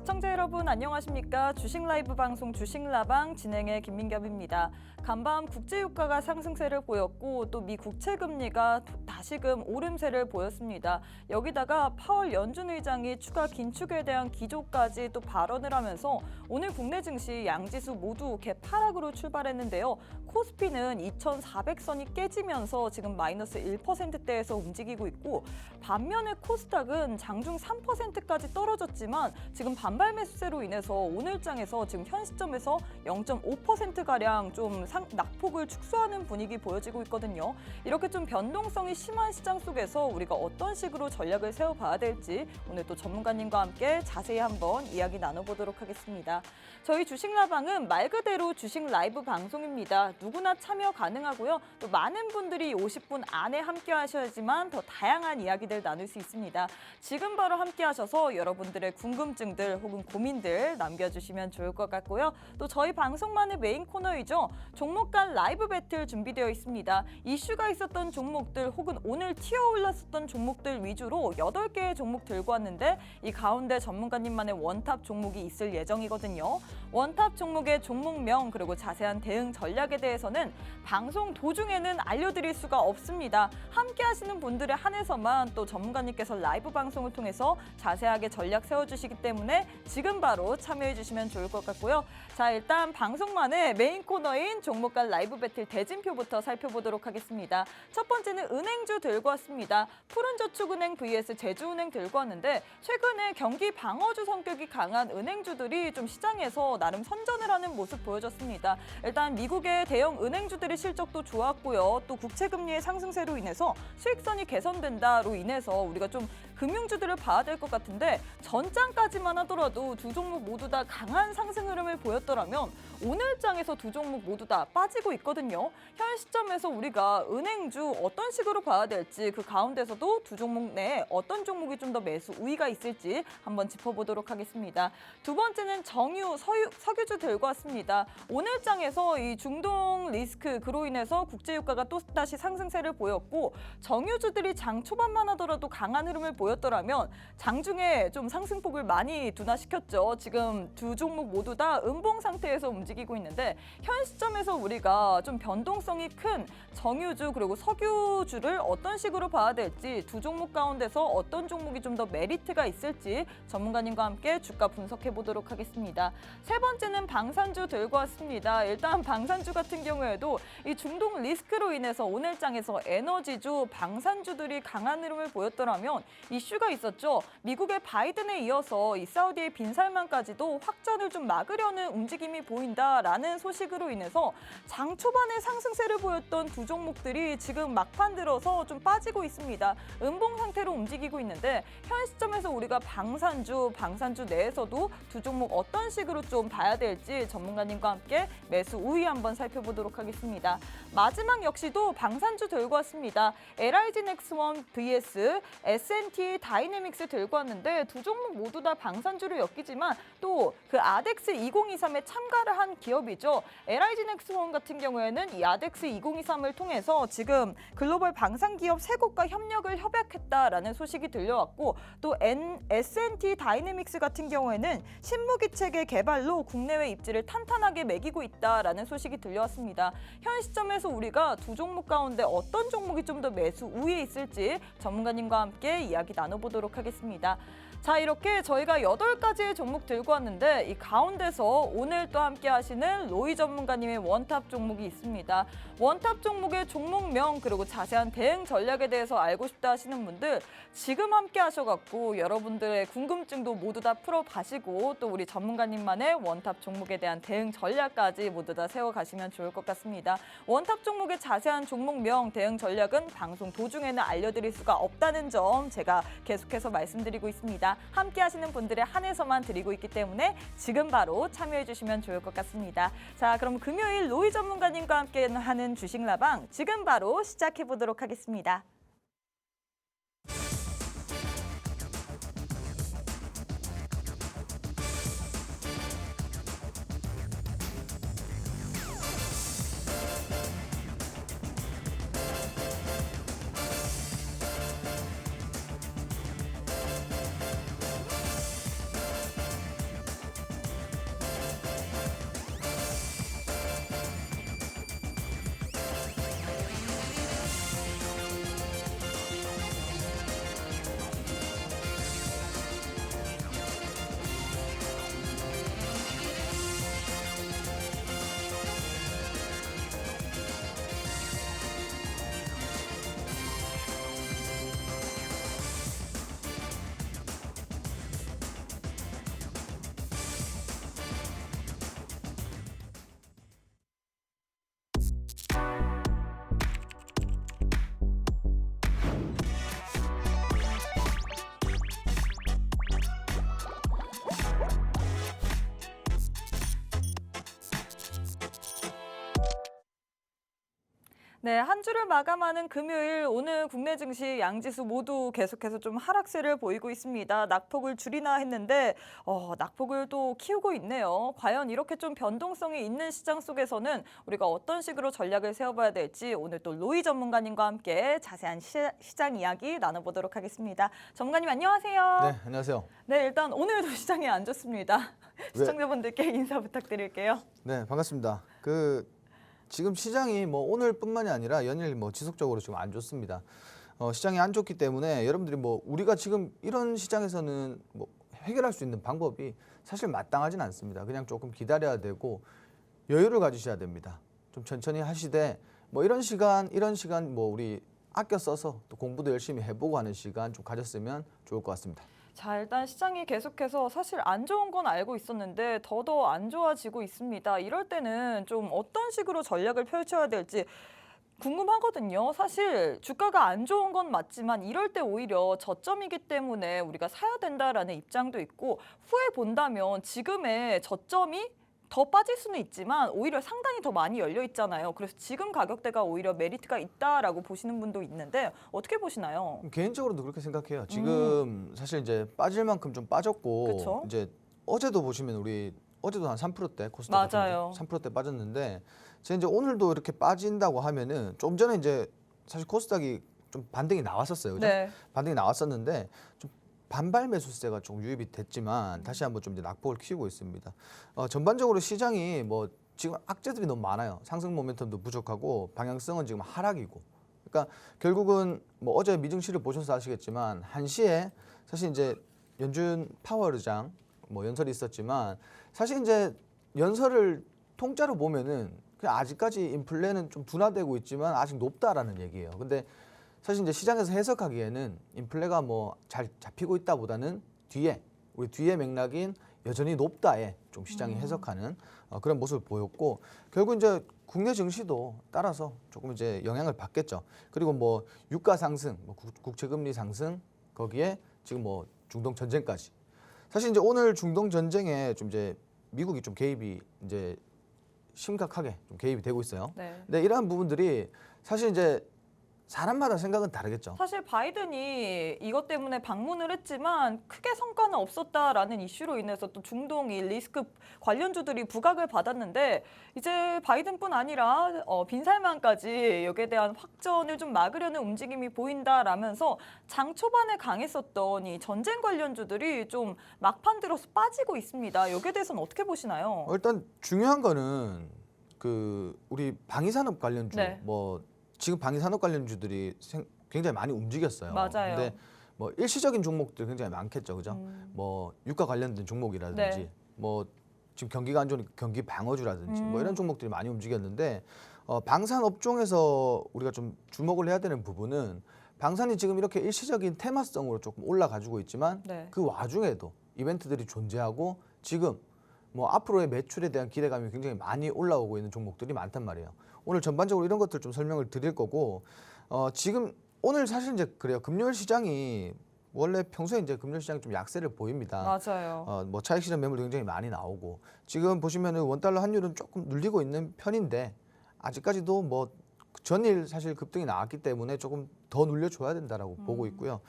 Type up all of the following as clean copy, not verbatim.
시청자 여러분 안녕하십니까? 주식 라이브 방송 주식라방 진행의 김민겸입니다. 간밤 국제유가가 상승세를 보였고 또 미 국채 금리가 다시금 오름세를 보였습니다. 여기다가 파월 연준 의장이 추가 긴축에 대한 기조까지 또 발언을 하면서 오늘 국내 증시 양지수 모두 개파락으로 출발했는데요. 코스피는 2,400선이 깨지면서 지금 마이너스 1%대에서 움직이고 있고 반면에 코스닥은 장중 3%까지 떨어졌지만 지금 반발 매수세로 인해서 오늘장에서 지금 현 시점에서 0.5%가량 좀 낙폭을 축소하는 분위기 보여지고 있거든요. 이렇게 좀 변동성이 심한 시장 속에서 우리가 어떤 식으로 전략을 세워봐야 될지 오늘 또 전문가님과 함께 자세히 한번 이야기 나눠보도록 하겠습니다. 저희 주식라방은 말 그대로 주식 라이브 방송입니다. 누구나 참여 가능하고요. 또 많은 분들이 50분 안에 함께 하셔야지만 더 다양한 이야기들 나눌 수 있습니다. 지금 바로 함께 하셔서 여러분들의 궁금증들 혹은 고민들 남겨주시면 좋을 것 같고요. 또 저희 방송만의 메인 코너이죠. 종목 간 라이브 배틀 준비되어 있습니다. 이슈가 있었던 종목들 혹은 오늘 튀어 올랐었던 종목들 위주로 8개의 종목 들고 왔는데 이 가운데 전문가님만의 원탑 종목이 있을 예정이거든요. 원탑 종목의 종목명 그리고 자세한 대응 전략에 대해서는 방송 도중에는 알려드릴 수가 없습니다. 함께 하시는 분들에 한해서만 또 전문가님께서 라이브 방송을 통해서 자세하게 전략 세워주시기 때문에 지금 바로 참여해 주시면 좋을 것 같고요. 자, 일단 방송만의 메인 코너인 종목 간 라이브 배틀 대진표부터 살펴보도록 하겠습니다. 첫 번째는 은행주 들고 왔습니다. 푸른저축은행 vs 제주은행 들고 왔는데 최근에 경기 방어주 성격이 강한 은행주들이 좀 시장에서 나름 선전을 하는 모습 보여줬습니다. 일단 미국의 대형 은행주들의 실적도 좋았고요. 또 국채금리의 상승세로 인해서 수익선이 개선된다로 인해서 우리가 좀 금융주들을 봐야 될 것 같은데 전장까지만 하더라도 두 종목 모두 다 강한 상승 흐름을 보였더라면 오늘장에서 두 종목 모두 다 빠지고 있거든요. 현 시점에서 우리가 은행주 어떤 식으로 봐야 될지 그 가운데서도 두 종목 내에 어떤 종목이 좀 더 매수 우위가 있을지 한번 짚어보도록 하겠습니다. 두 번째는 정유, 석유주 들고 왔습니다. 오늘장에서 이 중동 리스크 그로 인해서 국제유가가 또다시 상승세를 보였고 정유주들이 장 초반만 하더라도 강한 흐름을 보였더라면 장중에 좀 상승폭을 많이 둔화시켰죠. 지금 두 종목 모두 다 음봉 상태에서 움직이고 있는데 현 시점에서 우리가 좀 변동성이 큰 정유주 그리고 석유주를 어떤 식으로 봐야 될지 두 종목 가운데서 어떤 종목이 좀 더 메리트가 있을지 전문가님과 함께 주가 분석해 보도록 하겠습니다. 세 번째는 방산주 들고 왔습니다. 일단 방산주 같은 경우에도 이 중동 리스크로 인해서 오늘장에서 에너지주, 방산주들이 강한 흐름을 보였더라면 이슈가 있었죠. 미국의 바이든에 이어서 이 사우디의 빈살만까지도 확전을 좀 막으려는 움직임이 보인다라는 소식으로 인해서 장 초반에 상승세를 보였던 두 종목들이 지금 막판 들어서 좀 빠지고 있습니다. 음봉 상태로 움직이고 있는데 현 시점에서 우리가 방산주 내에서도 두 종목 어떤 식으로 좀 봐야 될지 전문가님과 함께 매수 우위 한번 살펴보도록 하겠습니다. 마지막 역시도 방산주 들고 왔습니다. LIG 넥스원 vs S&T 다이내믹스 들고 왔는데 두 종목 모두 다 방산주를 엮이지만 또 그 아덱스 2023에 참가를 한 기업이죠. LIG 넥스원 같은 경우에는 이 아덱스 2023을 통해서 지금 글로벌 방산 기업 3곳과 협약했다라는 소식이 들려왔고 또 S&T 다이내믹스 같은 경우에는 신무기 체계 개발로 국내외 입지를 탄탄하게 매기고 있다라는 소식이 들려왔습니다. 현 시점에서 우리가 두 종목 가운데 어떤 종목이 좀 더 매수 우위에 있을지 전문가님과 함께 이야기 나눠보도록 하겠습니다. 자, 이렇게 저희가 8가지의 종목 들고 왔는데 이 가운데서 오늘 또 함께 하시는 로이 전문가님의 원탑 종목이 있습니다. 원탑 종목의 종목명 그리고 자세한 대응 전략에 대해서 알고 싶다 하시는 분들 지금 함께 하셔갖고 여러분들의 궁금증도 모두 다 풀어가시고 또 우리 전문가님만의 원탑 종목에 대한 대응 전략까지 모두 다 세워가시면 좋을 것 같습니다. 원탑 종목의 자세한 종목명 대응 전략은 방송 도중에는 알려드릴 수가 없다는 점 제가 계속해서 말씀드리고 있습니다. 함께 하시는 분들에 한해서만 드리고 있기 때문에 지금 바로 참여해 주시면 좋을 것 같습니다. 자, 그럼 금요일 로이 전문가님과 함께 하는 주식라방 지금 바로 시작해 보도록 하겠습니다. 네, 한 주를 마감하는 금요일 오늘 국내 증시 양지수 모두 계속해서 좀 하락세를 보이고 있습니다. 낙폭을 줄이나 했는데 낙폭을 또 키우고 있네요. 과연 이렇게 좀 변동성이 있는 시장 속에서는 우리가 어떤 식으로 전략을 세워봐야 될지 오늘 또 로이 전문가님과 함께 자세한 시장 이야기 나눠보도록 하겠습니다. 전문가님 안녕하세요. 네, 안녕하세요. 네, 일단 오늘도 시장이 안 좋습니다. 시청자분들께 인사 부탁드릴게요. 네, 반갑습니다. 지금 시장이 뭐 오늘뿐만이 아니라 연일 뭐 지속적으로 지금 안 좋습니다. 시장이 안 좋기 때문에 여러분들이 뭐 우리가 지금 이런 시장에서는 뭐 해결할 수 있는 방법이 사실 마땅하진 않습니다. 그냥 조금 기다려야 되고 여유를 가지셔야 됩니다. 좀 천천히 하시되 뭐 이런 시간 뭐 우리 아껴 써서 또 공부도 열심히 해보고 하는 시간 좀 가졌으면 좋을 것 같습니다. 자, 일단 시장이 계속해서 사실 안 좋은 건 알고 있었는데 더더 안 좋아지고 있습니다. 이럴 때는 좀 어떤 식으로 전략을 펼쳐야 될지 궁금하거든요. 사실 주가가 안 좋은 건 맞지만 이럴 때 오히려 저점이기 때문에 우리가 사야 된다라는 입장도 있고 후에 본다면 지금의 저점이 더 빠질 수는 있지만 오히려 상단이 더 많이 열려 있잖아요. 그래서 지금 가격대가 오히려 메리트가 있다라고 보시는 분도 있는데 어떻게 보시나요? 개인적으로도 그렇게 생각해요. 지금 사실 이제 빠질 만큼 좀 빠졌고 그쵸? 이제 어제도 보시면 우리 어제도 한 3%대 코스닥 맞아요. 3%대 빠졌는데 제가 이제 오늘도 이렇게 빠진다고 하면은 좀 전에 이제 사실 코스닥이 좀 반등이 나왔었어요. 그죠? 네. 반등이 나왔었는데 좀 반발 매수세가 좀 유입이 됐지만 다시 한번 좀 이제 낙폭을 키우고 있습니다. 전반적으로 시장이 뭐 지금 악재들이 너무 많아요. 상승 모멘텀도 부족하고 방향성은 지금 하락이고. 그러니까 결국은 뭐 어제 미증시를 보셔서 아시겠지만 1시에 사실 이제 연준 파월 의장 뭐 연설이 있었지만 사실 이제 연설을 통짜로 보면은 그냥 아직까지 인플레는 좀 둔화되고 있지만 아직 높다라는 얘기예요. 근데 사실 이제 시장에서 해석하기에는 인플레가 뭐 잘 잡히고 있다보다는 우리 뒤에 맥락인 여전히 높다에 좀 시장이 해석하는 그런 모습을 보였고 결국 이제 국내 증시도 따라서 조금 이제 영향을 받겠죠. 그리고 뭐 유가 상승, 뭐 국채금리 상승 거기에 지금 뭐 중동 전쟁까지. 사실 이제 오늘 중동 전쟁에 좀 이제 미국이 좀 개입이 이제 심각하게 좀 개입이 되고 있어요. 네. 근데 이러한 부분들이 사실 이제 사람마다 생각은 다르겠죠. 사실 바이든이 이것 때문에 방문을 했지만 크게 성과는 없었다라는 이슈로 인해서 또 중동이 리스크 관련주들이 부각을 받았는데 이제 바이든뿐 아니라 빈살만까지 여기에 대한 확전을 좀 막으려는 움직임이 보인다라면서 장 초반에 강했었던 이 전쟁 관련주들이 좀 막판 들어서 빠지고 있습니다. 여기에 대해서는 어떻게 보시나요? 일단 중요한 거는 우리 방위산업 관련주 네. 뭐 지금 방위산업 관련주들이 굉장히 많이 움직였어요. 맞아요. 근데 뭐 일시적인 종목들 굉장히 많겠죠, 그죠? 뭐 유가 관련된 종목이라든지, 네. 뭐 지금 경기가 안 좋으니까 경기 방어주라든지 뭐 이런 종목들이 많이 움직였는데 방산 업종에서 우리가 좀 주목을 해야 되는 부분은 방산이 지금 이렇게 일시적인 테마성으로 조금 올라가지고 있지만 네. 그 와중에도 이벤트들이 존재하고 지금 뭐 앞으로의 매출에 대한 기대감이 굉장히 많이 올라오고 있는 종목들이 많단 말이에요. 오늘 전반적으로 이런 것들 좀 설명을 드릴 거고 지금 오늘 사실 이제 그래요. 금요일 시장이 원래 평소에 이제 금요일 시장이 좀 약세를 보입니다. 맞아요. 뭐 차익 실현 매물도 굉장히 많이 나오고 지금 보시면은 원달러 환율은 조금 눌리고 있는 편인데 아직까지도 뭐 전일 사실 급등이 나왔기 때문에 조금 더 눌려줘야 된다라고 보고 있고요.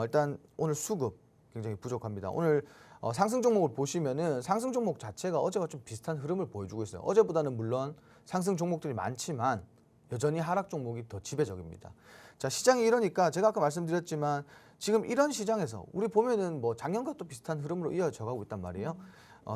일단 오늘 수급 굉장히 부족합니다. 오늘 상승 종목을 보시면은 상승 종목 자체가 어제와 좀 비슷한 흐름을 보여주고 있어요. 어제보다는 물론 상승 종목들이 많지만 여전히 하락 종목이 더 지배적입니다. 자, 시장이 이러니까 제가 아까 말씀드렸지만 지금 이런 시장에서 우리 보면은 뭐 작년과 또 비슷한 흐름으로 이어져 가고 있단 말이에요.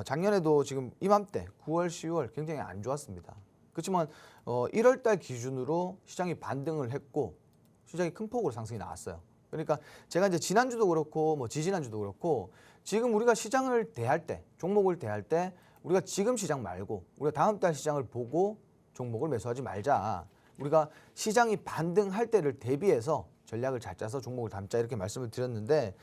작년에도 지금 이맘때 9월, 10월 굉장히 안 좋았습니다. 그렇지만 1월 달 기준으로 시장이 반등을 했고 시장이 큰 폭으로 상승이 나왔어요. 그러니까 제가 이제 지난주도 그렇고 뭐 지지난주도 그렇고 지금 우리가 시장을 대할 때, 종목을 대할 때 우리가 지금 시장 말고 우리가 다음 달 시장을 보고 종목을 매수하지 말자. 우리가 시장이 반등할 때를 대비해서 전략을 잘 짜서 종목을 담자 이렇게 말씀을 드렸는데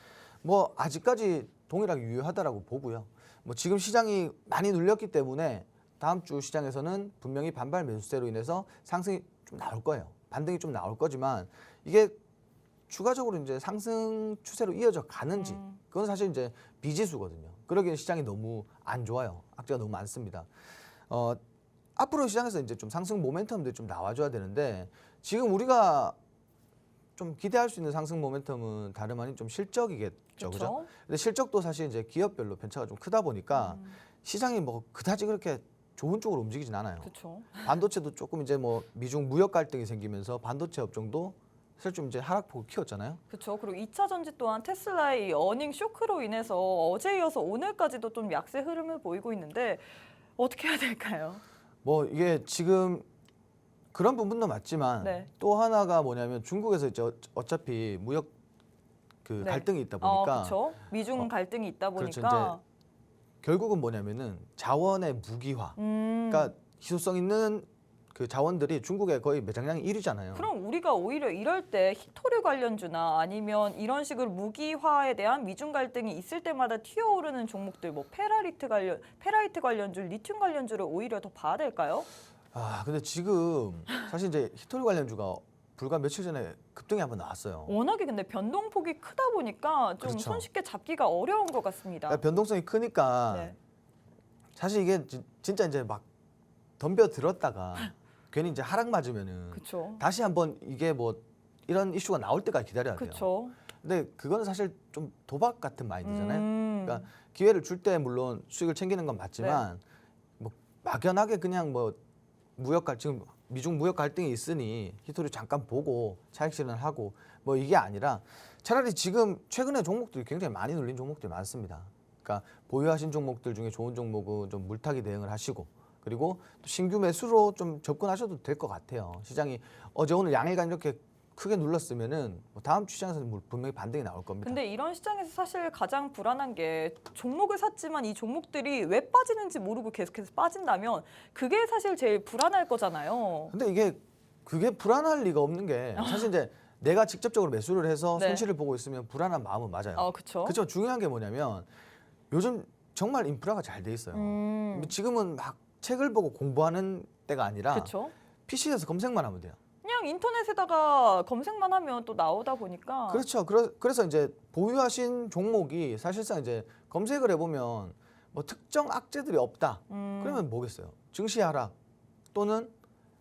뭐 아직까지 동일하게 유효하다라고 보고요. 뭐 지금 시장이 많이 눌렸기 때문에 다음 주 시장에서는 분명히 반발 매수세로 인해서 상승이 좀 나올 거예요. 반등이 좀 나올 거지만 이게 추가적으로 이제 상승 추세로 이어져 가는지 그건 사실 이제 비지수거든요. 그러기엔 시장이 너무 안 좋아요. 악재가 너무 많습니다. 앞으로 시장에서 이제 좀 상승 모멘텀들이 좀 나와줘야 되는데 지금 우리가 좀 기대할 수 있는 상승 모멘텀은 다름 아닌 좀 실적이겠죠, 그죠? 그렇죠. 근데 실적도 사실 이제 기업별로 편차가 좀 크다 보니까 시장이 뭐 그다지 그렇게 좋은 쪽으로 움직이진 않아요. 그렇죠. 반도체도 조금 이제 뭐 미중 무역 갈등이 생기면서 반도체 업종도 사실 좀 이제 하락폭을 키웠잖아요. 그렇죠. 그리고 2차 전지 또한 테슬라의 이 어닝 쇼크로 인해서 어제 이어서 오늘까지도 좀 약세 흐름을 보이고 있는데 어떻게 해야 될까요? 뭐 이게 지금 그런 부분도 맞지만 네. 또 하나가 뭐냐면 중국에서 이제 어차피 무역 그 네. 갈등이 있다 보니까 그렇죠. 미중 갈등이 있다 그렇죠. 보니까 결국은 뭐냐면은 자원의 무기화. 그러니까 희소성 있는 그 자원들이 중국의 거의 매장량이 1위잖아요. 그럼 우리가 오히려 이럴 때 히토류 관련주나 아니면 이런 식으로 무기화에 대한 미중 갈등이 있을 때마다 튀어오르는 종목들, 뭐 페라이트 관련주, 리튬 관련주를 오히려 더 봐야 될까요? 아 근데 지금 사실 이제 히토리 관련주가 불과 며칠 전에 급등이 한번 나왔어요. 워낙에 근데 변동폭이 크다 보니까 좀 그렇죠. 손쉽게 잡기가 어려운 것 같습니다. 그러니까 변동성이 크니까 네. 사실 이게 진짜 이제 막 덤벼 들었다가 괜히 이제 하락 맞으면은 그렇죠. 다시 한번 이게 뭐 이런 이슈가 나올 때까지 기다려야 돼요. 그렇죠. 근데 그거는 사실 좀 도박 같은 마인드잖아요. 그러니까 음. 기회를 줄 때 물론 수익을 챙기는 건 맞지만 네. 뭐 막연하게 그냥 뭐 지금 미중 무역 갈등이 있으니 히토리 잠깐 보고 차익 실현하고 뭐 이게 아니라 차라리 지금 최근에 종목들이 굉장히 많이 눌린 종목들이 많습니다. 그러니까 보유하신 종목들 중에 좋은 종목은 좀 물타기 대응을 하시고 그리고 또 신규 매수로 좀 접근하셔도 될 것 같아요. 시장이 어제 오늘 양일간 이렇게 크게 눌렀으면은 뭐 다음 시장에서는 분명히 반등이 나올 겁니다. 근데 이런 시장에서 사실 가장 불안한 게 종목을 샀지만 이 종목들이 왜 빠지는지 모르고 계속해서 빠진다면 그게 사실 제일 불안할 거잖아요. 근데 이게 그게 불안할 리가 없는 게 사실 이제 내가 직접적으로 매수를 해서 네. 손실을 보고 있으면 불안한 마음은 맞아요. 그렇죠. 그렇죠. 중요한 게 뭐냐면 요즘 정말 인프라가 잘 돼 있어요. 지금은 막 책을 보고 공부하는 때가 아니라 그렇죠. PC에서 검색만 하면 돼요. 그냥 인터넷에다가 검색만 하면 또 나오다 보니까 그렇죠. 그래서 이제 보유하신 종목이 사실상 이제 검색을 해보면 뭐 특정 악재들이 없다. 그러면 뭐겠어요? 증시 하락 또는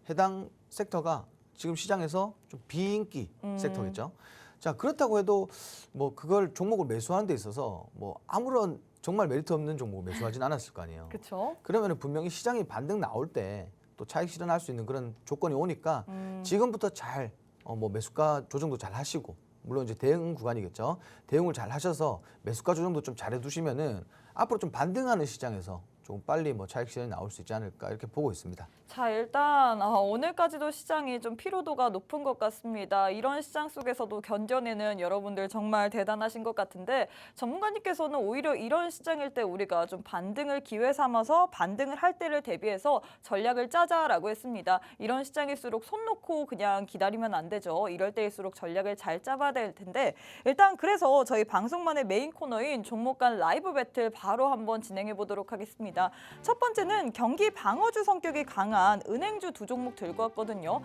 해당 섹터가 지금 시장에서 좀 비인기 섹터겠죠. 자 그렇다고 해도 뭐 그걸 종목을 매수하는 데 있어서 뭐 아무런 정말 메리트 없는 종목을 매수하진 않았을 거 아니에요. 그렇죠. 그러면 분명히 시장이 반등 나올 때 또 차익 실현할 수 있는 그런 조건이 오니까 지금부터 잘 뭐 매수가 조정도 잘 하시고 물론 이제 대응 구간이겠죠. 대응을 잘 하셔서 매수가 조정도 좀 잘해 두시면은 앞으로 좀 반등하는 시장에서 조금 빨리 뭐 차익 실현이 나올 수 있지 않을까 이렇게 보고 있습니다. 자, 일단 오늘까지도 시장이 좀 피로도가 높은 것 같습니다. 이런 시장 속에서도 견뎌내는 여러분들 정말 대단하신 것 같은데 전문가님께서는 오히려 이런 시장일 때 우리가 좀 반등을 기회 삼아서 반등을 할 때를 대비해서 전략을 짜자라고 했습니다. 이런 시장일수록 손 놓고 그냥 기다리면 안 되죠. 이럴 때일수록 전략을 잘 짜봐야 될 텐데 일단 그래서 저희 방송만의 메인 코너인 종목 간 라이브 배틀 바로 한번 진행해 보도록 하겠습니다. 첫 번째는 경기 방어주 성격이 강한 은행주 두 종목 들고 왔거든요.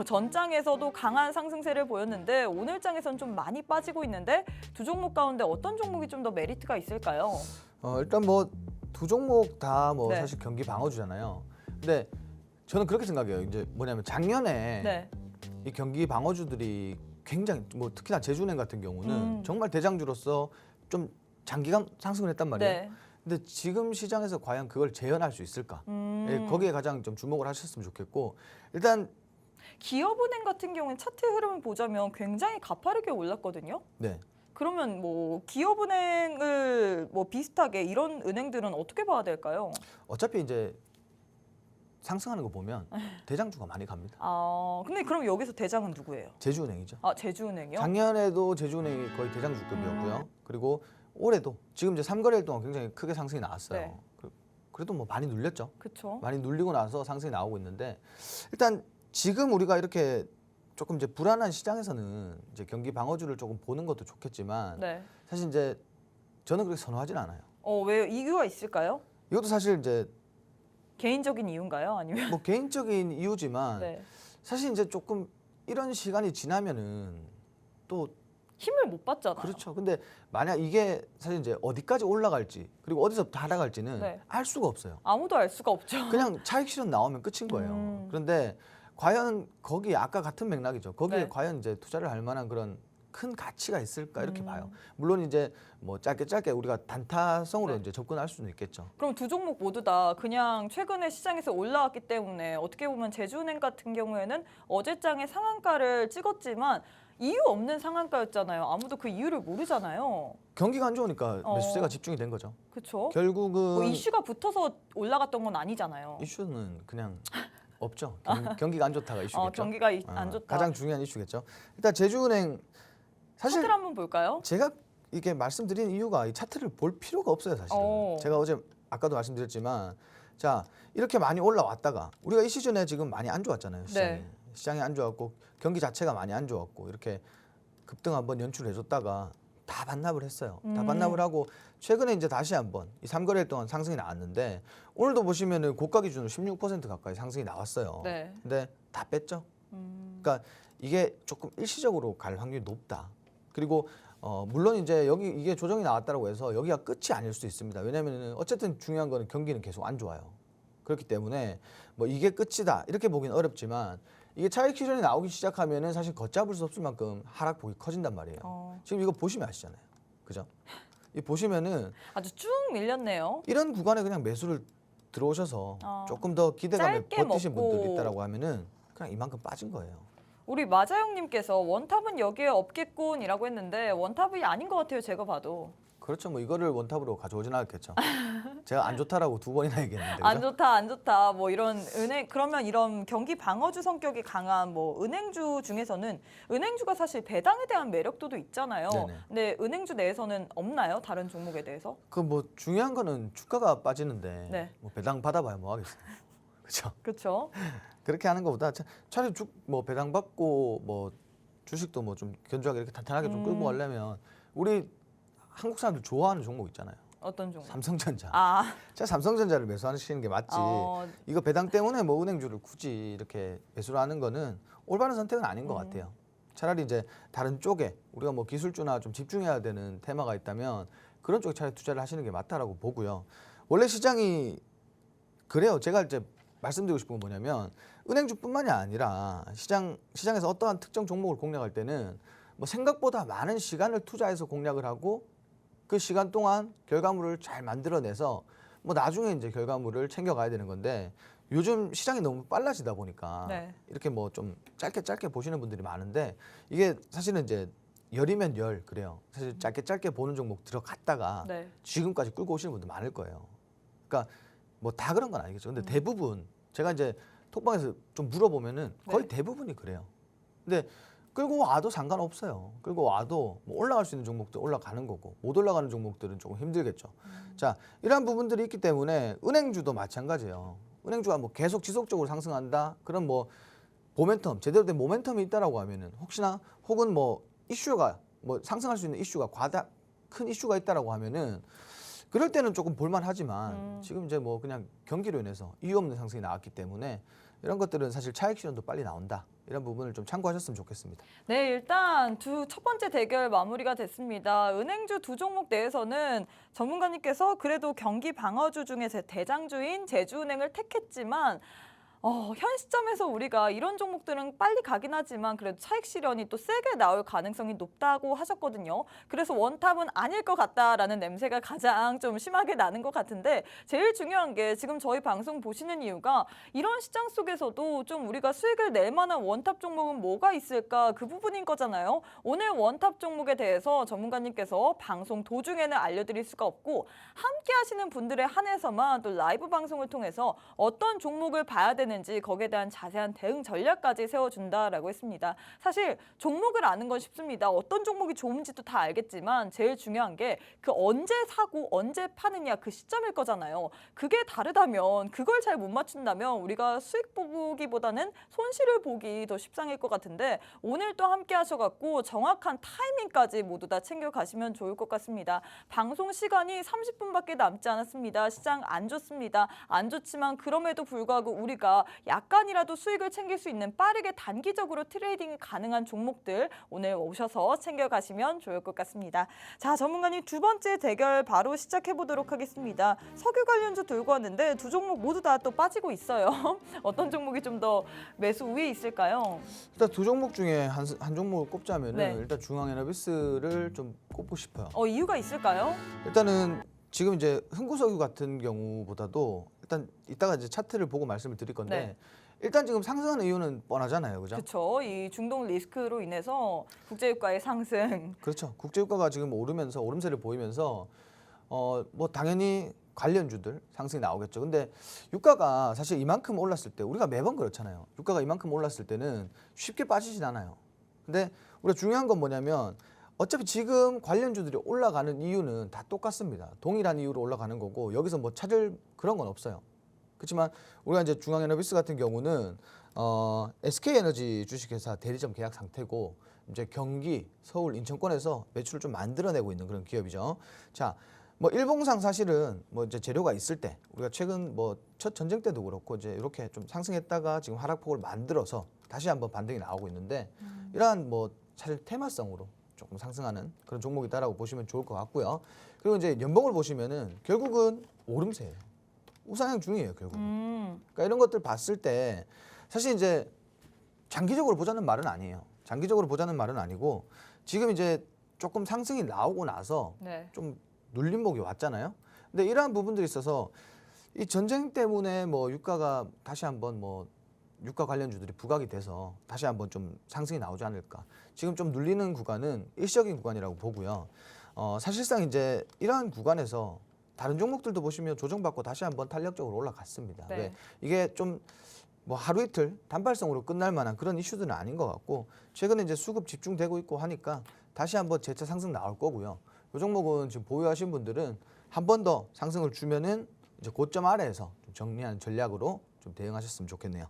전장에서도 강한 상승세를 보였는데 오늘 장에서는 좀 많이 빠지고 있는데 두 종목 가운데 어떤 종목이 좀 더 메리트가 있을까요? 일단 뭐 두 종목 다 뭐 네. 사실 경기 방어주잖아요. 근데 저는 그렇게 생각해요. 이제 뭐냐면 작년에 네. 이 경기 방어주들이 굉장히 뭐 특히나 제주은행 같은 경우는 정말 대장주로서 좀 장기간 상승을 했단 말이에요. 네. 근데 지금 시장에서 과연 그걸 재현할 수 있을까? 예, 거기에 가장 좀 주목을 하셨으면 좋겠고 일단 기업은행 같은 경우는 차트 흐름을 보자면 굉장히 가파르게 올랐거든요. 네. 그러면 뭐 기업은행을 뭐 비슷하게 이런 은행들은 어떻게 봐야 될까요? 어차피 이제 상승하는 거 보면 대장주가 많이 갑니다. 근데 그럼 여기서 대장은 누구예요? 제주은행이죠. 제주은행이요? 작년에도 제주은행이 거의 대장주급이었고요. 그리고 올해도 지금 이제 3거래일 동안 굉장히 크게 상승이 나왔어요. 네. 그래도 뭐 많이 눌렸죠. 그렇죠. 많이 눌리고 나서 상승이 나오고 있는데 일단 지금 우리가 이렇게 조금 이제 불안한 시장에서는 이제 경기 방어주를 조금 보는 것도 좋겠지만 네. 사실 이제 저는 그렇게 선호하진 않아요. 왜 이유가 있을까요? 이것도 사실 이제 개인적인 이유인가요? 아니면 뭐 개인적인 이유지만 네. 사실 이제 조금 이런 시간이 지나면은 또 힘을 못 받잖아요. 그렇죠. 근데 만약 이게 사실 이제 어디까지 올라갈지 그리고 어디서부터 하락할지는 네. 알 수가 없어요. 아무도 알 수가 없죠. 그냥 차익 실현 나오면 끝인 거예요. 그런데 과연 거기에 아까 같은 맥락이죠. 거기에 네. 과연 이제 투자를 할 만한 그런 큰 가치가 있을까 이렇게 봐요. 물론 이제 뭐 짧게 우리가 단타성으로 네. 이제 접근할 수는 있겠죠. 그럼 두 종목 모두 다 그냥 최근에 시장에서 올라왔기 때문에 어떻게 보면 제주은행 같은 경우에는 어제장에 상한가를 찍었지만 이유 없는 상한가였잖아요. 아무도 그 이유를 모르잖아요. 경기가 안 좋으니까 어. 매수세가 집중이 된 거죠. 그렇죠? 결국은 뭐 이슈가 붙어서 올라갔던 건 아니잖아요. 이슈는 그냥 없죠. 경기가 안 좋다가 이슈겠죠. 경기가 안 좋다. 가장 중요한 이슈겠죠. 일단 제주은행 사실 차트를 한번 볼까요? 제가 이게 말씀드린 이유가 이 차트를 볼 필요가 없어요, 사실은. 제가 어제 아까도 말씀드렸지만 자, 이렇게 많이 올라왔다가 우리가 이 시즌에 지금 많이 안 좋았잖아요, 시장이. 네. 시장이 안 좋았고 경기 자체가 많이 안 좋았고 이렇게 급등 한번 연출해 줬다가 다 반납을 했어요. 다 반납을 하고 최근에 이제 다시 한번 이 3거래일 동안 상승이 나왔는데 오늘도 보시면은 고가 기준으로 16% 가까이 상승이 나왔어요. 네. 근데 다 뺐죠. 그러니까 이게 조금 일시적으로 갈 확률이 높다. 그리고 물론 이제 여기 이게 조정이 나왔다고 해서 여기가 끝이 아닐 수도 있습니다. 왜냐하면 어쨌든 중요한 거는 경기는 계속 안 좋아요. 그렇기 때문에 뭐 이게 끝이다 이렇게 보기는 어렵지만 이게 차익 실현이 나오기 시작하면은 사실 걷잡을 수 없을 만큼 하락폭이 커진단 말이에요. 지금 이거 보시면 아시잖아요. 그죠? 이 보시면은 아주 쭉 밀렸네요. 이런 구간에 그냥 매수를 들어오셔서 어. 조금 더 기대감에 짧게 버티신 먹고. 분들이 있다라고 하면은 그냥 이만큼 빠진 거예요. 우리 마자형님께서 원탑은 여기에 없겠군이라고 했는데 원탑이 아닌 것 같아요. 제가 봐도. 그렇죠. 뭐 이거를 원탑으로 가져오진 않았겠죠. 제가 안 좋다라고 2번이나 얘기했는데. 안 그죠? 좋다, 안 좋다. 뭐 이런 그러면 이런 경기 방어주 성격이 강한 뭐 은행주 중에서는 은행주가 사실 배당에 대한 매력도도 있잖아요. 네네. 근데 은행주 내에서는 없나요? 다른 종목에 대해서? 그 뭐 중요한 거는 주가가 빠지는데 네. 뭐 배당 받아봐야 뭐 하겠어요. 그렇죠. 그렇죠. 그렇게 하는 것보다 차라리 뭐 배당 받고 뭐 주식도 뭐 좀 견조하게 이렇게 탄탄하게 좀 끌고 가려면 우리 한국 사람들 좋아하는 종목 있잖아요. 어떤 종목? 삼성전자. 아, 제가 삼성전자를 매수하시는 게 맞지. 이거 배당 때문에 뭐 은행주를 굳이 이렇게 매수를 하는 거는 올바른 선택은 아닌 것 같아요. 차라리 이제 다른 쪽에 우리가 뭐 기술주나 좀 집중해야 되는 테마가 있다면 그런 쪽에 차라리 투자를 하시는 게 맞다라고 보고요. 원래 시장이 그래요. 제가 이제 말씀드리고 싶은 건 뭐냐면 은행주뿐만이 아니라 시장에서 어떠한 특정 종목을 공략할 때는 뭐 생각보다 많은 시간을 투자해서 공략을 하고 그 시간 동안 결과물을 잘 만들어내서 뭐 나중에 이제 결과물을 챙겨가야 되는 건데 요즘 시장이 너무 빨라지다 보니까 네. 이렇게 뭐 좀 짧게 보시는 분들이 많은데 이게 사실은 이제 열이면 열 그래요. 사실 짧게 보는 종목 들어갔다가 네. 지금까지 끌고 오시는 분들 많을 거예요. 그러니까 뭐 다 그런 건 아니겠죠. 근데 대부분 제가 이제 톡방에서 좀 물어보면은 거의 네. 대부분이 그래요. 근데 끌고 와도 상관없어요. 끌고 와도 뭐 올라갈 수 있는 종목들 올라가는 거고 못 올라가는 종목들은 조금 힘들겠죠. 자, 이러한 부분들이 있기 때문에 은행주도 마찬가지예요. 은행주가 뭐 계속 지속적으로 상승한다. 그럼 뭐 모멘텀 제대로 된 모멘텀이 있다라고 하면은 혹시나 혹은 뭐 이슈가 뭐 상승할 수 있는 이슈가 큰 이슈가 있다라고 하면은 그럴 때는 조금 볼만하지만 지금 이제 뭐 그냥 경기로 인해서 이유 없는 상승이 나왔기 때문에 이런 것들은 사실 차익 실현도 빨리 나온다. 이런 부분을 좀 참고하셨으면 좋겠습니다. 네, 일단 첫 번째 대결 마무리가 됐습니다. 은행주 두 종목 내에서는 전문가님께서 그래도 경기 방어주 중에 제 대장주인 제주은행을 택했지만 현 시점에서 우리가 이런 종목들은 빨리 가긴 하지만 그래도 차익 실현이 또 세게 나올 가능성이 높다고 하셨거든요. 그래서 원탑은 아닐 것 같다라는 냄새가 가장 좀 심하게 나는 것 같은데 제일 중요한 게 지금 저희 방송 보시는 이유가 이런 시장 속에서도 좀 우리가 수익을 낼 만한 원탑 종목은 뭐가 있을까 그 부분인 거잖아요. 오늘 원탑 종목에 대해서 전문가님께서 방송 도중에는 알려드릴 수가 없고 함께 하시는 분들에 한해서만 또 라이브 방송을 통해서 어떤 종목을 봐야 되는지 거기에 대한 자세한 대응 전략까지 세워준다라고 했습니다. 사실 종목을 아는 건 쉽습니다. 어떤 종목이 좋은지도 다 알겠지만 제일 중요한 게 그 언제 사고 언제 파느냐 그 시점일 거잖아요. 그게 다르다면 그걸 잘 못 맞춘다면 우리가 수익 보기보다는 손실을 보기 더 십상일 것 같은데 오늘 또 함께 하셔갖고 정확한 타이밍까지 모두 다 챙겨가시면 좋을 것 같습니다. 방송 시간이 30분밖에 남지 않았습니다. 시장 안 좋습니다. 안 좋지만 그럼에도 불구하고 우리가 있습니다. 약간이라도 수익을 챙길 수 있는 빠르게 단기적으로 트레이딩이 가능한 종목들 오늘 오셔서 챙겨가시면 좋을 것 같습니다. 자, 전문가님 두 번째 대결 바로 시작해 보도록 하겠습니다. 석유 관련주 들고 왔는데 두 종목 모두 다 또 빠지고 있어요. 어떤 종목이 좀 더 매수 우위에 있을까요? 일단 두 종목 중에 한 종목을 꼽자면은 네. 일단 중앙에너비스를 좀 꼽고 싶어요. 이유가 있을까요? 일단은 지금 이제 흥구석유 같은 경우보다도 일단 이따가 이제 차트를 보고 말씀을 드릴 건데 네. 일단 지금 상승하는 이유는 뻔하잖아요, 그죠? 그렇죠. 이 중동 리스크로 인해서 국제유가의 상승. 그렇죠. 국제유가가 지금 오르면서 오름세를 보이면서 뭐 당연히 관련주들 상승이 나오겠죠. 근데 유가가 사실 이만큼 올랐을 때 우리가 매번 그렇잖아요. 유가가 이만큼 올랐을 때는 쉽게 빠지진 않아요. 근데 우리가 중요한 건 뭐냐면 어차피 지금 관련주들이 올라가는 이유는 다 똑같습니다. 동일한 이유로 올라가는 거고 여기서 뭐 찾을 그런 건 없어요. 그렇지만 우리가 이제 중앙에너비스 같은 경우는 SK에너지 주식회사 대리점 계약 상태고 이제 경기, 서울, 인천권에서 매출을 좀 만들어내고 있는 그런 기업이죠. 자, 뭐 일봉상 사실은 뭐 이제 재료가 있을 때 우리가 최근 뭐 첫 전쟁 때도 그렇고 이제 이렇게 좀 상승했다가 지금 하락폭을 만들어서 다시 한번 반등이 나오고 있는데 이러한 뭐 사실 테마성으로 조금 상승하는 그런 종목이다라고 보시면 좋을 것 같고요. 그리고 이제 연봉을 보시면은 결국은 오름세예요. 우상향 중이에요, 결국은. 그러니까 이런 것들 봤을 때 사실 이제 장기적으로 보자는 말은 아니에요. 장기적으로 보자는 말은 아니고 지금 이제 조금 상승이 나오고 나서 네. 좀 눌림목이 왔잖아요. 근데 이러한 부분들이 있어서 이 전쟁 때문에 뭐 유가가 다시 한번 뭐 유가 관련주들이 부각이 돼서 다시 한번 좀 상승이 나오지 않을까. 지금 좀 눌리는 구간은 일시적인 구간이라고 보고요. 사실상 이제 이러한 구간에서 다른 종목들도 보시면 조정받고 다시 한번 탄력적으로 올라갔습니다. 네. 왜? 이게 좀 뭐 하루 이틀 단발성으로 끝날 만한 그런 이슈들은 아닌 것 같고 최근에 이제 수급 집중되고 있고 하니까 다시 한번 재차 상승 나올 거고요. 이 종목은 지금 보유하신 분들은 한 번 더 상승을 주면은 이제 고점 아래에서 좀 정리하는 전략으로 좀 대응하셨으면 좋겠네요.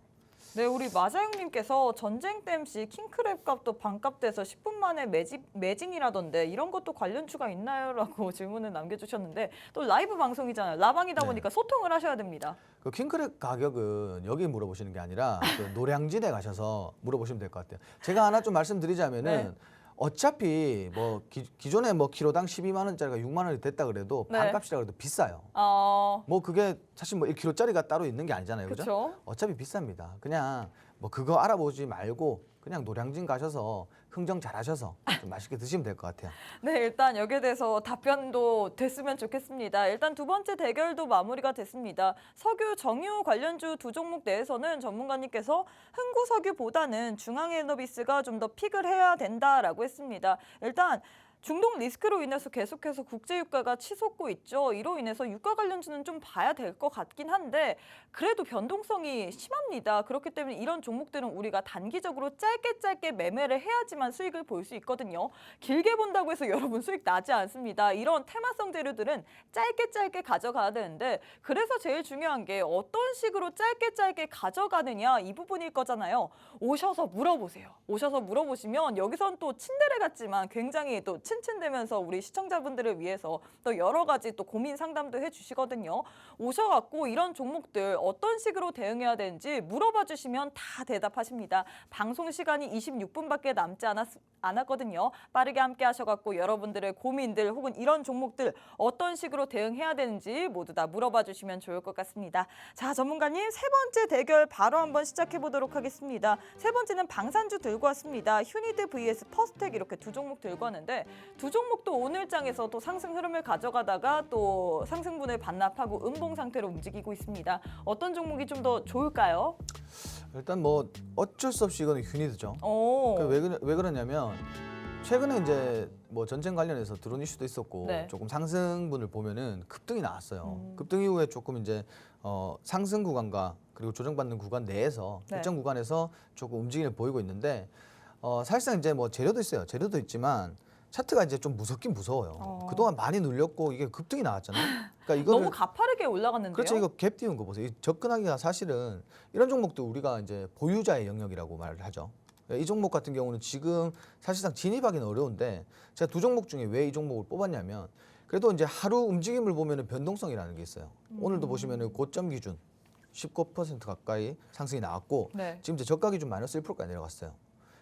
네, 우리 마자영님께서 전쟁 땜시 킹크랩 값도 반값 돼서 10분 만에 매진이라던데 이런 것도 관련주가 있나요? 라고 질문을 남겨주셨는데 또 라이브 방송이잖아요. 라방이다 네. 보니까 소통을 하셔야 됩니다. 그 킹크랩 가격은 여기 물어보시는 게 아니라 그 노량진에 가셔서 물어보시면 될 것 같아요. 제가 하나 좀 말씀드리자면은 네. 어차피 뭐 기존에 뭐 키로당 12만 원짜리가 6만 원이 됐다 그래도 네. 반값이라 그래도 비싸요. 뭐 그게 사실 뭐 1kg짜리가 따로 있는 게 아니잖아요. 그죠? 그렇죠. 어차피 비쌉니다. 그냥 뭐 그거 알아보지 말고 그냥 노량진 가셔서 흥정 잘 하셔서 좀 맛있게 드시면 될 것 같아요. 네, 일단 여기에 대해서 답변도 됐으면 좋겠습니다. 일단 두 번째 대결도 마무리가 됐습니다. 석유, 정유 관련주 두 종목 내에서는 전문가님께서 흥구석유보다는 중앙에너비스가 좀 더 픽을 해야 된다라고 했습니다. 일단 중동 리스크로 인해서 계속해서 국제유가가 치솟고 있죠. 이로 인해서 유가 관련주는 좀 봐야 될 것 같긴 한데 그래도 변동성이 심합니다. 그렇기 때문에 이런 종목들은 우리가 단기적으로 짧게 매매를 해야지만 수익을 볼 수 있거든요. 길게 본다고 해서 여러분 수익 나지 않습니다. 이런 테마성 재료들은 짧게 가져가야 되는데 그래서 제일 중요한 게 어떤 식으로 짧게 가져가느냐 이 부분일 거잖아요. 오셔서 물어보세요. 오셔서 물어보시면 여기선 또 친데레 같지만 굉장히 또 츤츤대면서 우리 시청자분들을 위해서 또 여러 가지 또 고민 상담도 해주시거든요. 오셔갖고 이런 종목들 어떤 식으로 대응해야 되는지 물어봐 주시면 다 대답하십니다. 방송 시간이 26분밖에 남지 않았거든요. 빠르게 함께 하셔갖고 여러분들의 고민들 혹은 이런 종목들 어떤 식으로 대응해야 되는지 모두 다 물어봐 주시면 좋을 것 같습니다. 자, 전문가님 세 번째 대결 바로 한번 시작해 보도록 하겠습니다. 세 번째는 방산주 들고 왔습니다. 휴니드 vs 퍼스텍 이렇게 두 종목 들고 왔는데 두 종목도 오늘 장에서 또 상승 흐름을 가져가다가 또 상승분을 반납하고 음봉 상태로 움직이고 있습니다. 어떤 종목이 좀 더 좋을까요? 일단 뭐 어쩔 수 없이 이거는 휴니드죠. 오. 왜 그러냐면 최근에 이제 뭐 전쟁 관련해서 드론 이슈도 있었고 네. 조금 상승분을 보면은 급등이 나왔어요. 급등 이후에 조금 이제 상승 구간과 그리고 조정받는 구간 내에서 네. 일정 구간에서 조금 움직임을 보이고 있는데 사실상 이제 뭐 재료도 있어요. 재료도 있지만 차트가 이제 좀 무섭긴 무서워요. 그동안 많이 눌렸고 이게 급등이 나왔잖아요. 그러니까 이거를 너무 가파르게 올라갔는데요. 그렇죠. 이거 갭 띄운 거 보세요. 이 접근하기가 사실은 이런 종목도 우리가 이제 보유자의 영역이라고 말을 하죠. 이 종목 같은 경우는 지금 사실상 진입하기는 어려운데 제가 두 종목 중에 왜 이 종목을 뽑았냐면 그래도 이제 하루 움직임을 보면은 변동성이라는 게 있어요. 오늘도 보시면은 고점 기준 19% 가까이 상승이 나왔고 네. 지금 이제 저가 기준 마이너스 1%까지 내려갔어요.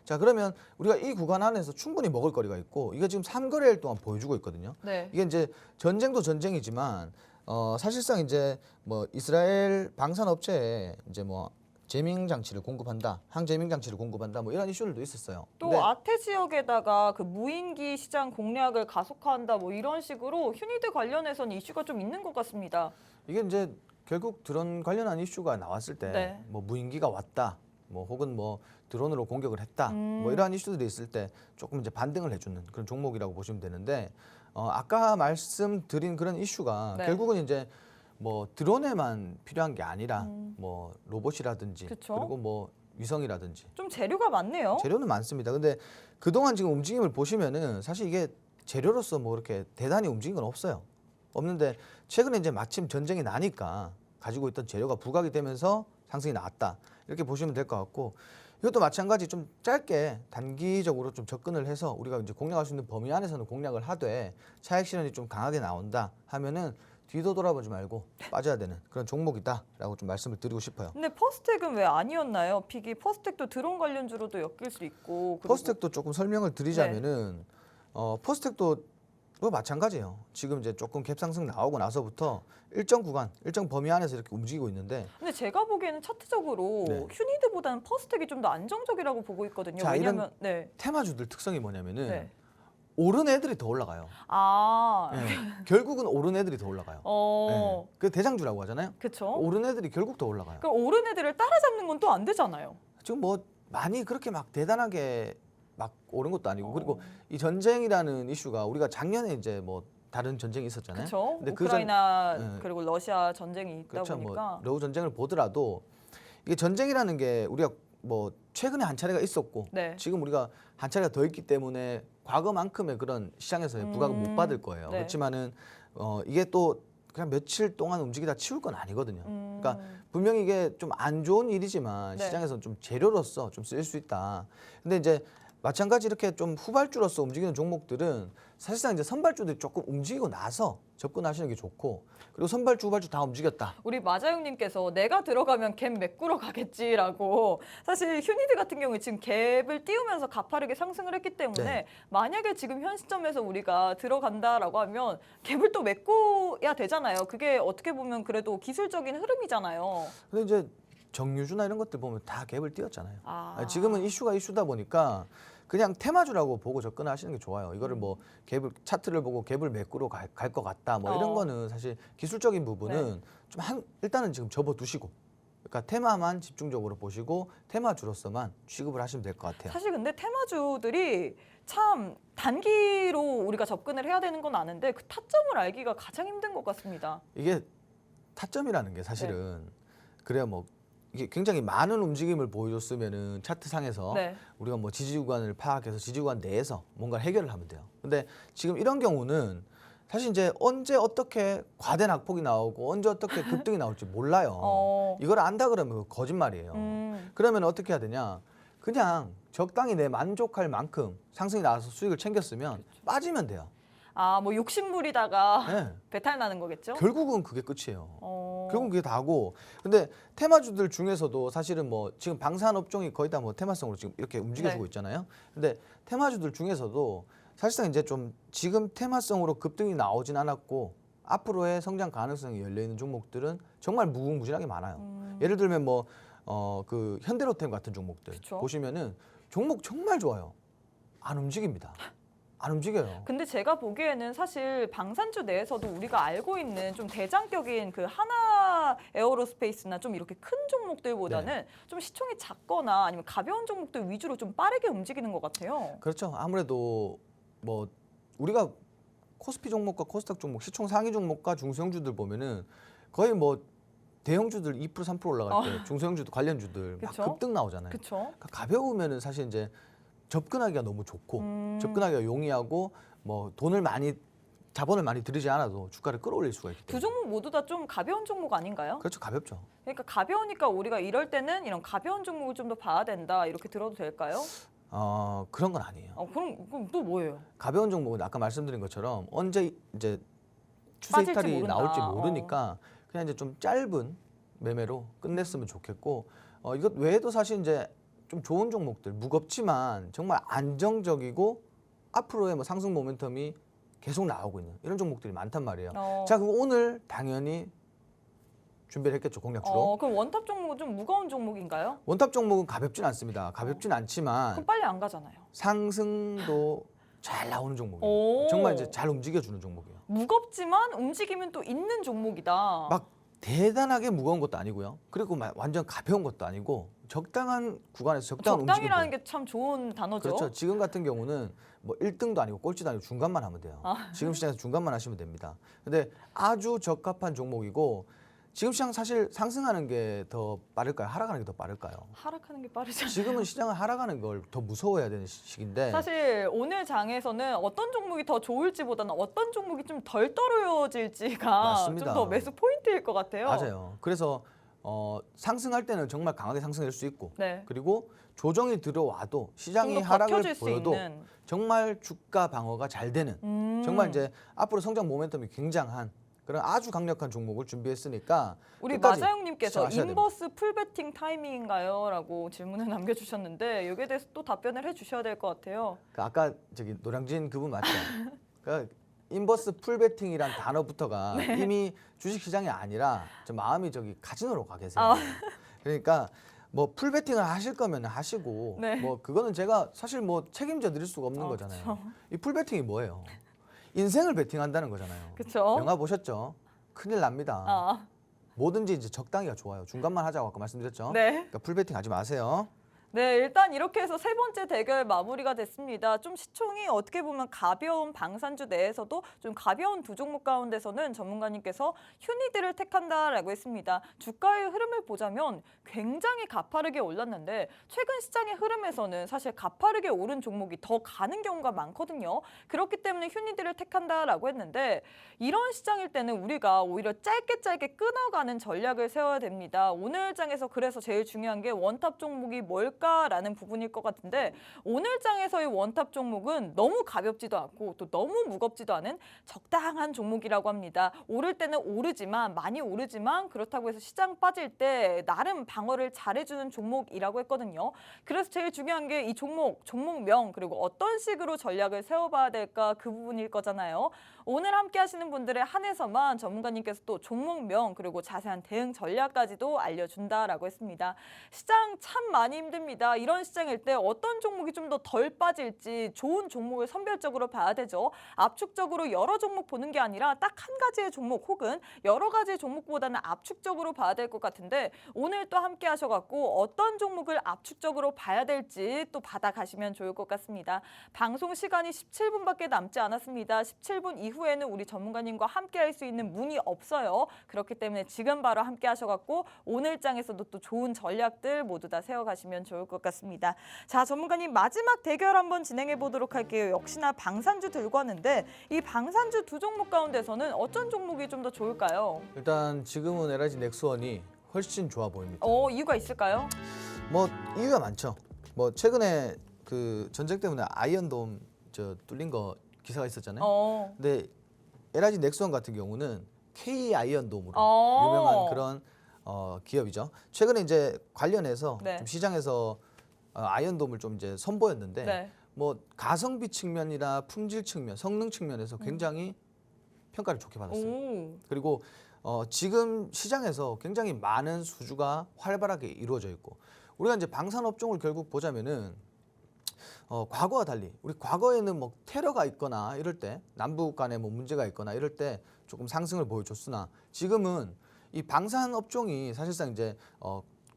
자, 그러면 우리가 이 구간 안에서 충분히 먹을 거리가 있고 이게 지금 3거래일 동안 보여주고 있거든요. 네. 이게 이제 전쟁도 전쟁이지만 사실상 이제 뭐 이스라엘 방산업체에 이제 뭐 제밍 장치를 공급한다, 항제밍 장치를 공급한다, 뭐 이런 이슈들도 있었어요. 또 근데 아태 지역에다가 그 무인기 시장 공략을 가속화한다 뭐 이런 식으로 휴니드 관련해서는 이슈가 좀 있는 것 같습니다. 이게 이제 결국 드론 관련한 이슈가 나왔을 때 네. 뭐 무인기가 왔다, 뭐 혹은 뭐 드론으로 공격을 했다, 뭐 이러한 이슈들이 있을 때 조금 이제 반등을 해주는 그런 종목이라고 보시면 되는데 아까 말씀드린 그런 이슈가 네. 결국은 이제 뭐 드론에만 필요한 게 아니라 뭐 로봇이라든지 그쵸. 그리고 뭐 위성이라든지 좀 재료가 많네요. 재료는 많습니다. 근데 그동안 지금 움직임을 보시면은 사실 이게 재료로서 뭐 이렇게 대단히 움직인 건 없어요. 없는데 최근에 이제 마침 전쟁이 나니까 가지고 있던 재료가 부각이 되면서 상승이 나왔다. 이렇게 보시면 될 것 같고 이것도 마찬가지 좀 짧게 단기적으로 좀 접근을 해서 우리가 이제 공략할 수 있는 범위 안에서는 공략을 하되 차익 실현이 좀 강하게 나온다 하면은 뒤도 돌아보지 말고 빠져야 되는 그런 종목이다라고 좀 말씀을 드리고 싶어요. 근데 퍼스텍은 왜 아니었나요? 픽이 퍼스텍도 드론 관련주로도 엮일 수 있고 그리고 퍼스텍도 조금 설명을 드리자면은 퍼스텍도 마찬가지예요. 지금 이제 조금 갭상승 나오고 나서부터 일정 구간, 일정 범위 안에서 이렇게 움직이고 있는데 근데 제가 보기에는 차트적으로 네. 휴니드보다는 퍼스텍이 좀 더 안정적이라고 보고 있거든요. 자, 왜냐면 네. 테마주들 특성이 뭐냐면은 네. 오른 애들이 더 올라가요. 아. 예, 결국은 오른 애들이 더 올라가요. 예, 그 대장주라고 하잖아요. 그렇죠. 오른 애들이 결국 더 올라가요. 그럼 오른 애들을 따라잡는 건 또 안 되잖아요. 지금 뭐 많이 그렇게 막 대단하게 막 오른 것도 아니고 그리고 어. 이 전쟁이라는 이슈가 우리가 작년에 이제 뭐 다른 전쟁이 있었잖아요. 그렇죠. 근데 우크라이나 네. 그리고 러시아 전쟁이 있다 그렇죠. 보니까 뭐 러우 전쟁을 보더라도 이게 전쟁이라는 게 우리가 뭐 최근에 한 차례가 있었고 네. 지금 우리가 한 차례가 더 있기 때문에 과거만큼의 그런 시장에서의 부각을 못 받을 거예요. 네. 그렇지만은 이게 또 그냥 며칠 동안 움직이다 치울 건 아니거든요. 그러니까 분명히 이게 좀 안 좋은 일이지만 네. 시장에서는 좀 재료로서 좀 쓰일 수 있다. 근데 이제 마찬가지 이렇게 좀 후발주로서 움직이는 종목들은 사실상 이제 선발주들이 조금 움직이고 나서 접근하시는 게 좋고 그리고 선발주 후발주 다 움직였다. 우리 마자용님께서 내가 들어가면 갭 메꾸러 가겠지라고 사실 휴니드 같은 경우에 지금 갭을 띄우면서 가파르게 상승을 했기 때문에 네. 만약에 지금 현 시점에서 우리가 들어간다라고 하면 갭을 또 메꿔야 되잖아요. 그게 어떻게 보면 그래도 기술적인 흐름이잖아요. 근데 이제 정유주나 이런 것들 보면 다 갭을 띄웠잖아요. 아. 지금은 이슈가 이슈다 보니까 그냥 테마주라고 보고 접근하시는 게 좋아요. 이거를 뭐 갭을 차트를 보고 갭을 메꾸러 갈 것 같다. 뭐 이런 거는 사실 기술적인 부분은 좀 일단은 지금 접어두시고 그러니까 테마만 집중적으로 보시고 테마주로서만 취급을 하시면 될 것 같아요. 사실 근데 테마주들이 참 단기로 우리가 접근을 해야 되는 건 아는데 그 타점을 알기가 가장 힘든 것 같습니다. 이게 타점이라는 게 사실은 그래야 뭐 이게 굉장히 많은 움직임을 보여줬으면은 차트상에서 네. 우리가 뭐 지지 구간을 파악해서 지지 구간 내에서 뭔가 해결을 하면 돼요. 근데 지금 이런 경우는 사실 이제 언제 어떻게 과대 낙폭이 나오고 언제 어떻게 급등이 나올지 몰라요. 이걸 안다 그러면 그거 거짓말이에요. 그러면 어떻게 해야 되냐? 그냥 적당히 내 만족할 만큼 상승이 나와서 수익을 챙겼으면 빠지면 돼요. 아, 뭐 욕심부리다가 네. 배탈 나는 거겠죠? 결국은 그게 끝이에요. 결국은 그게 다고. 근데 테마주들 중에서도 사실은 뭐 지금 방산업종이 거의 다 뭐 테마성으로 지금 이렇게 움직여주고 네. 있잖아요. 근데 테마주들 중에서도 사실상 이제 좀 지금 테마성으로 급등이 나오진 않았고 앞으로의 성장 가능성이 열려 있는 종목들은 정말 무궁무진하게 많아요. 예를 들면 뭐 그 현대로템 같은 종목들 그쵸. 보시면은 종목 정말 좋아요. 안 움직입니다. 안 움직여요. 근데 제가 보기에는 사실 방산주 내에서도 우리가 알고 있는 좀 대장격인 그 하나 에어로스페이스나 좀 이렇게 큰 종목들보다는 좀 시총이 작거나 아니면 가벼운 종목들 위주로 좀 빠르게 움직이는 것 같아요. 그렇죠. 아무래도 뭐 우리가 코스피 종목과 코스닥 종목, 시총 상위 종목과 중소형주들 보면은 거의 뭐 대형주들 2% 3% 올라갈 때 중소형주들 관련주들 막 그쵸? 급등 나오잖아요. 그렇죠? 그러니까 가벼우면은 사실 이제 접근하기가 너무 좋고 접근하기가 용이하고 뭐 자본을 많이 들이지 않아도 주가를 끌어올릴 수가 있기 두 때문에. 종목 모두 다 좀 가벼운 종목 아닌가요? 그렇죠. 가볍죠. 그러니까 가벼우니까 우리가 이럴 때는 이런 가벼운 종목을 좀 더 봐야 된다 이렇게 들어도 될까요? 그런 건 아니에요. 그럼 또 뭐예요? 가벼운 종목은 아까 말씀드린 것처럼 언제 이제 추세 빠질지 이탈이 모른다. 나올지 모르니까 그냥 이제 좀 짧은 매매로 끝냈으면 좋겠고 이것 외에도 사실 이제 좀 좋은 종목들 무겁지만 정말 안정적이고 앞으로의 뭐 상승 모멘텀이 계속 나오고 있는 이런 종목들이 많단 말이에요. 자, 그럼 오늘 당연히 준비를 했겠죠, 공략주로. 그럼 원탑 종목은 좀 무거운 종목인가요? 원탑 종목은 가볍진 않습니다. 가볍진 않지만 그럼 빨리 안 가잖아요. 상승도 잘 나오는 종목이에요. 오. 정말 이제 잘 움직여주는 종목이에요. 무겁지만 움직이면 또 있는 종목이다. 막 대단하게 무거운 것도 아니고요. 그리고 완전 가벼운 것도 아니고 적당한 구간에서 적당한 움직임. 적당이라는 게 참 좋은 단어죠. 그렇죠. 지금 같은 경우는 뭐 1등도 아니고 꼴찌도 아니고 중간만 하면 돼요. 지금 시장에서 중간만 하시면 됩니다. 근데 아주 적합한 종목이고 지금 시장 사실 상승하는 게 더 빠를까요? 하락하는 게 더 빠를까요? 하락하는 게 빠르잖아요. 지금은 시장은 하락하는 걸 더 무서워해야 되는 시기인데 사실 오늘 장에서는 어떤 종목이 더 좋을지보다는 어떤 종목이 좀 덜 떨어질지가 맞습니다. 좀 더 매수 포인트일 것 같아요. 맞아요. 그래서 상승할 때는 정말 강하게 상승할 수 있고 네. 그리고 조정이 들어와도 시장이 좀 더 하락을 버텨줄 수 보여도 있는. 정말 주가 방어가 잘 되는 정말 이제 앞으로 성장 모멘텀이 굉장한 그런 아주 강력한 종목을 준비했으니까 우리 끝까지 마자용님께서 시청하셔야 인버스 풀베팅 타이밍인가요? 라고 질문을 남겨주셨는데 여기에 대해서 또 답변을 해주셔야 될 것 같아요. 그 아까 저기 노량진 그분 맞죠? 그러니까 인버스 풀베팅이란 단어부터가 네. 이미 주식시장이 아니라 저 마음이 저기 카지노로 가 계세요. 아. 그러니까 뭐 풀베팅을 하실 거면 하시고 네. 뭐 그거는 제가 사실 뭐 책임져 드릴 수가 없는 거잖아요. 그쵸. 이 풀베팅이 뭐예요? 인생을 베팅한다는 거잖아요. 그쵸? 영화 보셨죠? 큰일 납니다. 아, 뭐든지 이제 적당히가 좋아요. 중간만 하자고 아까 말씀드렸죠? 네. 그러니까 풀베팅 하지 마세요. 네, 일단 이렇게 해서 세 번째 대결 마무리가 됐습니다. 좀 시총이 어떻게 보면 가벼운 방산주 내에서도 좀 가벼운 두 종목 가운데서는 전문가님께서 휴니드를 택한다라고 했습니다. 주가의 흐름을 보자면 굉장히 가파르게 올랐는데 최근 시장의 흐름에서는 사실 가파르게 오른 종목이 더 가는 경우가 많거든요. 그렇기 때문에 휴니드를 택한다라고 했는데 이런 시장일 때는 우리가 오히려 짧게 끊어가는 전략을 세워야 됩니다. 오늘 장에서 그래서 제일 중요한 게 원탑 종목이 뭘까라는 부분일 것 같은데 오늘 장에서의 원탑 종목은 너무 가볍지도 않고 또 너무 무겁지도 않은 적당한 종목이라고 합니다. 오를 때는 오르지만 많이 오르지만 그렇다고 해서 시장 빠질 때 나름 방어를 잘해주는 종목이라고 했거든요. 그래서 제일 중요한 게 이 종목명 그리고 어떤 식으로 전략을 세워봐야 될까 그 부분일 거잖아요. 오늘 함께 하시는 분들에 한해서만 전문가님께서 또 종목명 그리고 자세한 대응 전략까지도 알려준다라고 했습니다. 시장 참 많이 힘듭니다. 이런 시장일 때 어떤 종목이 좀 더 덜 빠질지 좋은 종목을 선별적으로 봐야 되죠. 압축적으로 여러 종목 보는 게 아니라 딱 한 가지의 종목 혹은 여러 가지의 종목보다는 압축적으로 봐야 될 것 같은데 오늘 또 함께 하셔갖고 어떤 종목을 압축적으로 봐야 될지 또 받아가시면 좋을 것 같습니다. 방송 시간이 17분밖에 남지 않았습니다. 17분 이후에는 우리 전문가님과 함께 할 수 있는 문이 없어요. 그렇기 때문에 지금 바로 함께 하셔갖고 오늘 장에서도 또 좋은 전략들 모두 다 세워가시면 좋을 것 같습니다. 자, 전문가님 마지막 대결 한번 진행해 보도록 할게요. 역시나 방산주 들고 왔는데 이 방산주 두 종목 가운데서는 어떤 종목이 좀 더 좋을까요? 일단 지금은 LG 넥스원이 훨씬 좋아 보입니다. 이유가 있을까요? 뭐 이유가 많죠. 뭐 최근에 그 전쟁 때문에 아이언돔 저 뚫린 거 기사가 있었잖아요. 근데 LG 넥스원 같은 경우는 K 아이언돔으로 유명한 그런 기업이죠. 최근에 이제 관련해서 네. 좀 시장에서 아이언돔을 좀 이제 선보였는데 네. 뭐 가성비 측면이나 품질 측면, 성능 측면에서 굉장히 평가를 좋게 받았어요. 오. 그리고 지금 시장에서 굉장히 많은 수주가 활발하게 이루어져 있고 우리가 이제 방산 업종을 결국 보자면은 과거와 달리 우리 과거에는 뭐 테러가 있거나 이럴 때 남북 간에 뭐 문제가 있거나 이럴 때 조금 상승을 보여줬으나 지금은 이 방산 업종이 사실상 이제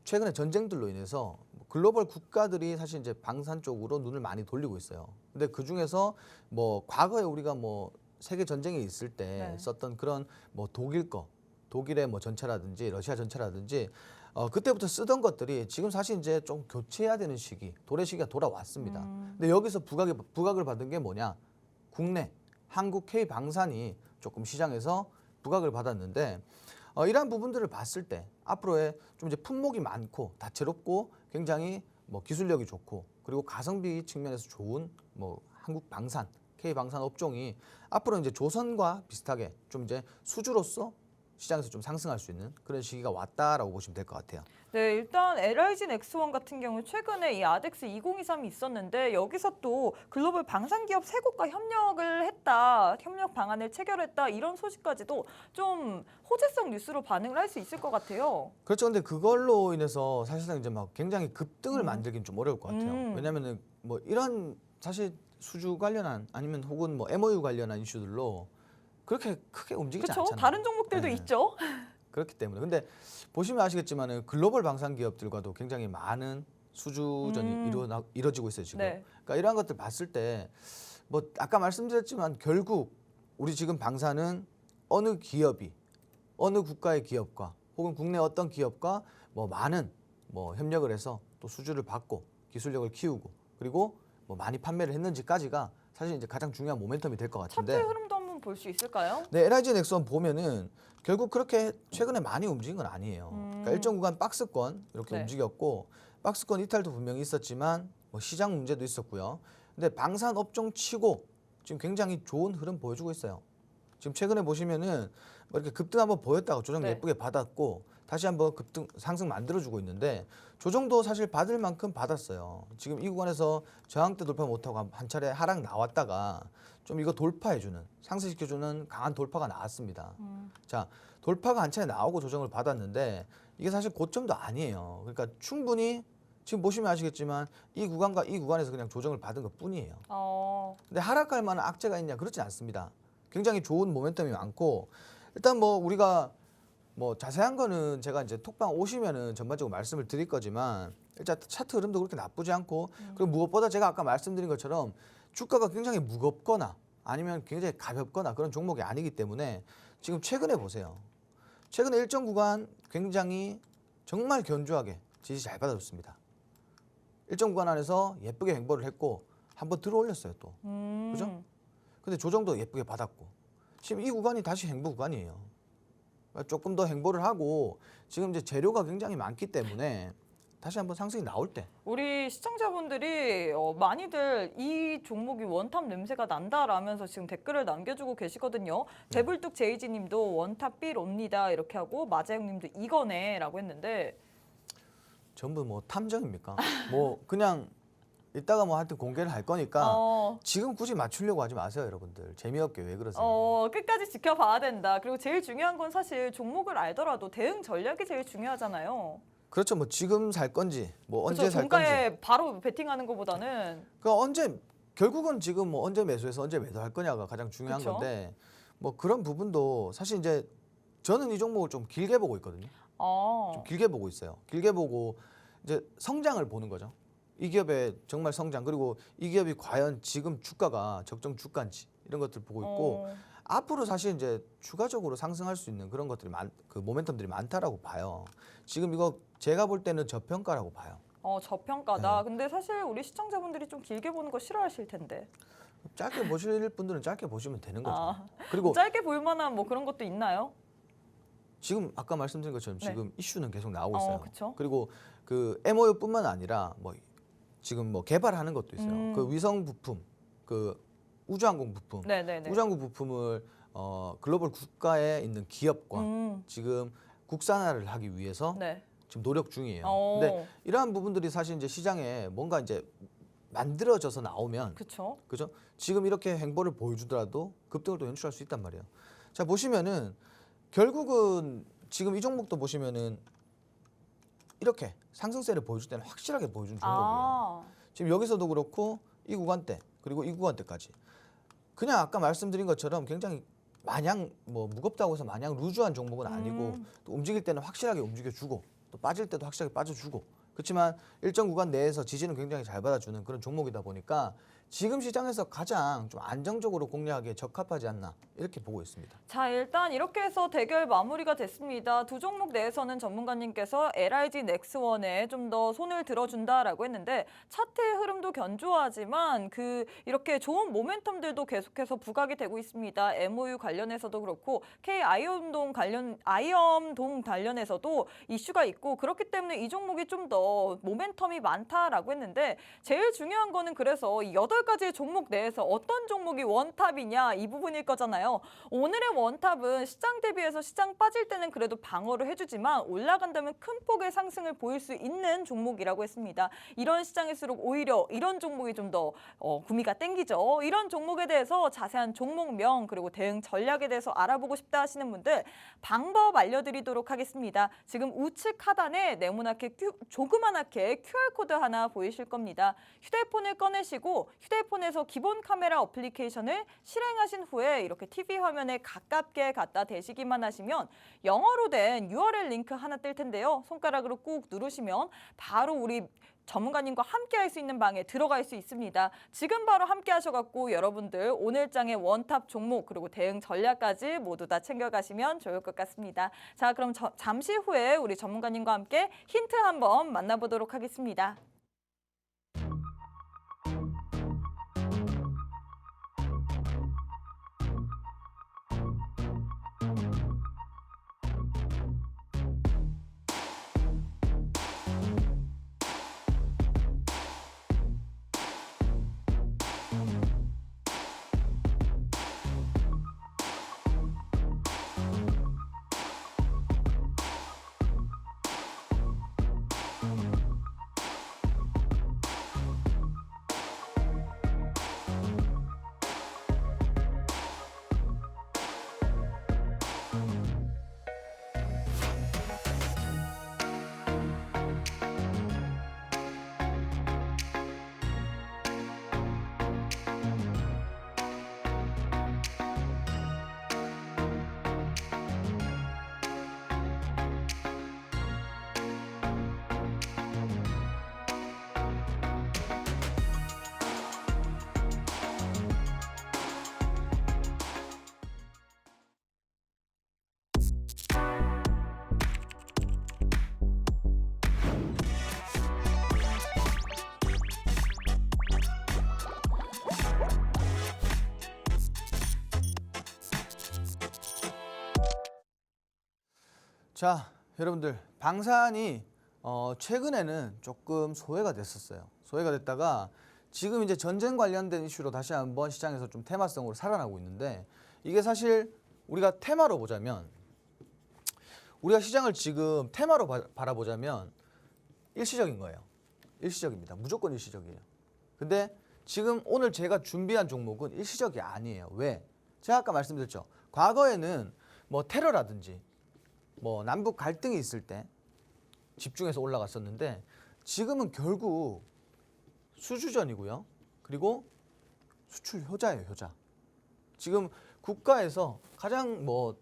최근에 전쟁들로 인해서 글로벌 국가들이 사실 이제 방산 쪽으로 눈을 많이 돌리고 있어요. 근데 그 중에서 뭐 과거에 우리가 뭐 세계 전쟁이 있을 때 네. 썼던 그런 뭐 독일의 뭐 전차라든지 러시아 전차라든지 그때부터 쓰던 것들이 지금 사실 이제 좀 교체해야 되는 시기, 도래 시기가 돌아왔습니다. 근데 여기서 부각을 받은 게 뭐냐? 국내 한국 K 방산이 조금 시장에서 부각을 받았는데 이러한 부분들을 봤을 때 앞으로의 좀 이제 품목이 많고 다채롭고 굉장히 뭐 기술력이 좋고 그리고 가성비 측면에서 좋은 뭐 한국 방산 K 방산 업종이 앞으로 이제 조선과 비슷하게 좀 이제 수주로서 시장에서 좀 상승할 수 있는 그런 시기가 왔다라고 보시면 될 것 같아요. 네, 일단 LIG 넥스원 같은 경우 최근에 이 아덱스 2023이 있었는데 여기서 또 글로벌 방산기업 세 곳과 협력을 했다, 협력 방안을 체결했다 이런 소식까지도 좀 호재성 뉴스로 반응을 할 수 있을 것 같아요. 그렇죠. 근데 그걸로 인해서 사실상 이제 막 굉장히 급등을 만들긴 좀 어려울 것 같아요. 왜냐면은 뭐 이런 사실 수주 관련한 아니면 혹은 뭐 MOU 관련한 이슈들로 그렇게 크게 움직이지 그렇죠. 않잖아요. 다른 종목들도 네. 있죠. 그렇기 때문에 근데 보시면 아시겠지만은 글로벌 방산 기업들과도 굉장히 많은 수주전이 이루어지고 있어요 지금. 네. 그러니까 이러한 것들 봤을 때 뭐 아까 말씀드렸지만 결국 우리 지금 방산은 어느 기업이 어느 국가의 기업과 혹은 국내 어떤 기업과 뭐 많은 뭐 협력을 해서 또 수주를 받고 기술력을 키우고 그리고 뭐 많이 판매를 했는지까지가 사실 이제 가장 중요한 모멘텀이 될 것 같은데. 차트 흐름도 한번 볼 수 있을까요? 네, LIG 넥스원 보면은 결국 그렇게 최근에 많이 움직인 건 아니에요. 그러니까 일정 구간 박스권 이렇게 네. 움직였고 박스권 이탈도 분명히 있었지만 뭐 시장 문제도 있었고요. 근데 방산 업종 치고 지금 굉장히 좋은 흐름 보여주고 있어요. 지금 최근에 보시면은 뭐 이렇게 급등 한번 보였다가 조정 네. 예쁘게 받았고 다시 한번 급등 상승 만들어주고 있는데 조정도 사실 받을 만큼 받았어요. 지금 이 구간에서 저항대 돌파 못하고 한 차례 하락 나왔다가 좀 이거 돌파해주는 상승시켜주는 강한 돌파가 나왔습니다. 자, 돌파가 한 차례 나오고 조정을 받았는데 이게 사실 고점도 아니에요. 그러니까 충분히 지금 보시면 아시겠지만 이 구간과 이 구간에서 그냥 조정을 받은 것 뿐이에요. 근데 하락할 만한 악재가 있냐? 그렇지 않습니다. 굉장히 좋은 모멘텀이 많고 일단 뭐 우리가 뭐 자세한 거는 제가 이제 톡방 오시면은 전반적으로 말씀을 드릴 거지만 일단 차트 흐름도 그렇게 나쁘지 않고 그리고 무엇보다 제가 아까 말씀드린 것처럼 주가가 굉장히 무겁거나 아니면 굉장히 가볍거나 그런 종목이 아니기 때문에 지금 최근에 보세요. 최근에 일정 구간 굉장히 정말 견조하게 지지 잘 받아줬습니다. 일정 구간 안에서 예쁘게 횡보를 했고 한번 들어 올렸어요 또. 그죠? 근데 조정도 예쁘게 받았고 지금 이 구간이 다시 횡보 구간이에요. 그러니까 조금 더 횡보를 하고 지금 이제 재료가 굉장히 많기 때문에 다시 한번 상승이 나올 때 우리 시청자분들이 많이들 이 종목이 원탑 냄새가 난다라면서 지금 댓글을 남겨주고 계시거든요. 배불뚝 제이지님도 원탑 삘옵니다 이렇게 하고 마재영님도 이거네라고 했는데 전부 뭐 탐정입니까? 뭐 그냥 이따가 뭐 하여튼 공개를 할 거니까 지금 굳이 맞추려고 하지 마세요 여러분들. 재미없게 왜 그러세요? 끝까지 지켜봐야 된다. 그리고 제일 중요한 건 사실 종목을 알더라도 대응 전략이 제일 중요하잖아요. 그렇죠. 뭐 지금 살 건지 뭐 언제 그렇죠. 살 건지. 종가에 바로 베팅하는 것보다는 그 언제 결국은 지금 뭐 언제 매수해서 언제 매도할 거냐가 가장 중요한 그쵸? 건데 뭐 그런 부분도 사실 이제 저는 이 종목을 좀 길게 보고 있거든요. 좀 길게 보고 있어요. 길게 보고 이제 성장을 보는 거죠. 이 기업의 정말 성장 그리고 이 기업이 과연 지금 주가가 적정 주가인지 이런 것들 보고 있고 앞으로 사실 이제 추가적으로 상승할 수 있는 그런 것들이 그 모멘텀들이 많다라고 봐요. 지금 이거 제가 볼 때는 저평가라고 봐요. 저평가다. 근데 사실 우리 시청자분들이 좀 길게 보는 거 싫어하실 텐데. 짧게 보실 분들은 짧게 보시면 되는 거죠. 아, 그리고 짧게 볼 만한 뭐 그런 것도 있나요? 지금 아까 말씀드린 것처럼 네. 지금 이슈는 계속 나오고 있어요. 그쵸? 그리고 그 MOU뿐만 아니라 뭐 지금 뭐 개발하는 것도 있어요. 그 위성 부품, 그 우주항공 부품, 네네네. 우주항공 부품을 글로벌 국가에 있는 기업과 지금 국산화를 하기 위해서 네. 지금 노력 중이에요. 근데 이러한 부분들이 사실 이제 시장에 뭔가 이제 만들어져서 나오면 그쵸? 그죠? 지금 이렇게 행보를 보여주더라도 급등을 또 연출할 수 있단 말이에요. 자 보시면은 결국은 지금 이 종목도 보시면은 이렇게 상승세를 보여줄 때는 확실하게 보여준 종목이에요. 지금 여기서도 그렇고 이 구간대 그리고 이 구간대까지 그냥 아까 말씀드린 것처럼 굉장히 마냥 뭐 무겁다고 해서 마냥 루즈한 종목은 아니고 또 움직일 때는 확실하게 움직여주고 또 빠질 때도 확실하게 빠져주고 그렇지만 일정 구간 내에서 지지는 굉장히 잘 받아주는 그런 종목이다 보니까 지금 시장에서 가장 좀 안정적으로 공략하기에 적합하지 않나 이렇게 보고 있습니다. 자, 일단 이렇게 해서 대결 마무리가 됐습니다. 두 종목 내에서는 전문가님께서 LIG 넥스원에 좀 더 손을 들어준다라고 했는데 차트의 흐름도 견조하지만 이렇게 좋은 모멘텀들도 계속해서 부각이 되고 있습니다. MOU 관련해서도 그렇고 K-아이엄동 관련해서도 이슈가 있고 그렇기 때문에 이 종목이 좀 더 모멘텀이 많다라고 했는데 제일 중요한 거는 그래서 이 8 가지의 종목 내에서 어떤 종목이 원탑이냐 이 부분일 거잖아요. 오늘의 원탑은 시장 대비해서 시장 빠질 때는 그래도 방어를 해주지만 올라간다면 큰 폭의 상승을 보일 수 있는 종목이라고 했습니다. 이런 시장일수록 오히려 이런 종목이 좀 더 구미가 땡기죠. 이런 종목에 대해서 자세한 종목명 그리고 대응 전략에 대해서 알아보고 싶다 하시는 분들 방법 알려드리도록 하겠습니다. 지금 우측 하단에 네모나게 조그만하게 QR코드 하나 보이실 겁니다. 휴대폰을 꺼내시고 휴대폰에서 기본 카메라 어플리케이션을 실행하신 후에 이렇게 TV 화면에 가깝게 갖다 대시기만 하시면 영어로 된 URL 링크 하나 뜰 텐데요. 손가락으로 꾹 누르시면 바로 우리 전문가님과 함께 할 수 있는 방에 들어갈 수 있습니다. 지금 바로 함께 하셔갖고 여러분들 오늘장의 원탑 종목 그리고 대응 전략까지 모두 다 챙겨가시면 좋을 것 같습니다. 자, 그럼 잠시 후에 우리 전문가님과 함께 힌트 한번 만나보도록 하겠습니다. 자, 여러분들 방산이 최근에는 조금 소외가 됐었어요. 소외가 됐다가 지금 이제 전쟁 관련된 이슈로 다시 한번 시장에서 좀 테마성으로 살아나고 있는데 이게 사실 우리가 테마로 보자면 우리가 시장을 지금 테마로 바라보자면 일시적인 거예요. 일시적입니다. 무조건 일시적이에요. 근데 지금 오늘 제가 준비한 종목은 일시적이 아니에요. 왜? 제가 아까 말씀드렸죠. 과거에는 뭐 테러라든지 뭐 남북 갈등이 있을 때 집중해서 올라갔었는데 지금은 결국 수주전이고요. 그리고 수출 효자예요, 효자. 지금 국가에서 가장 뭐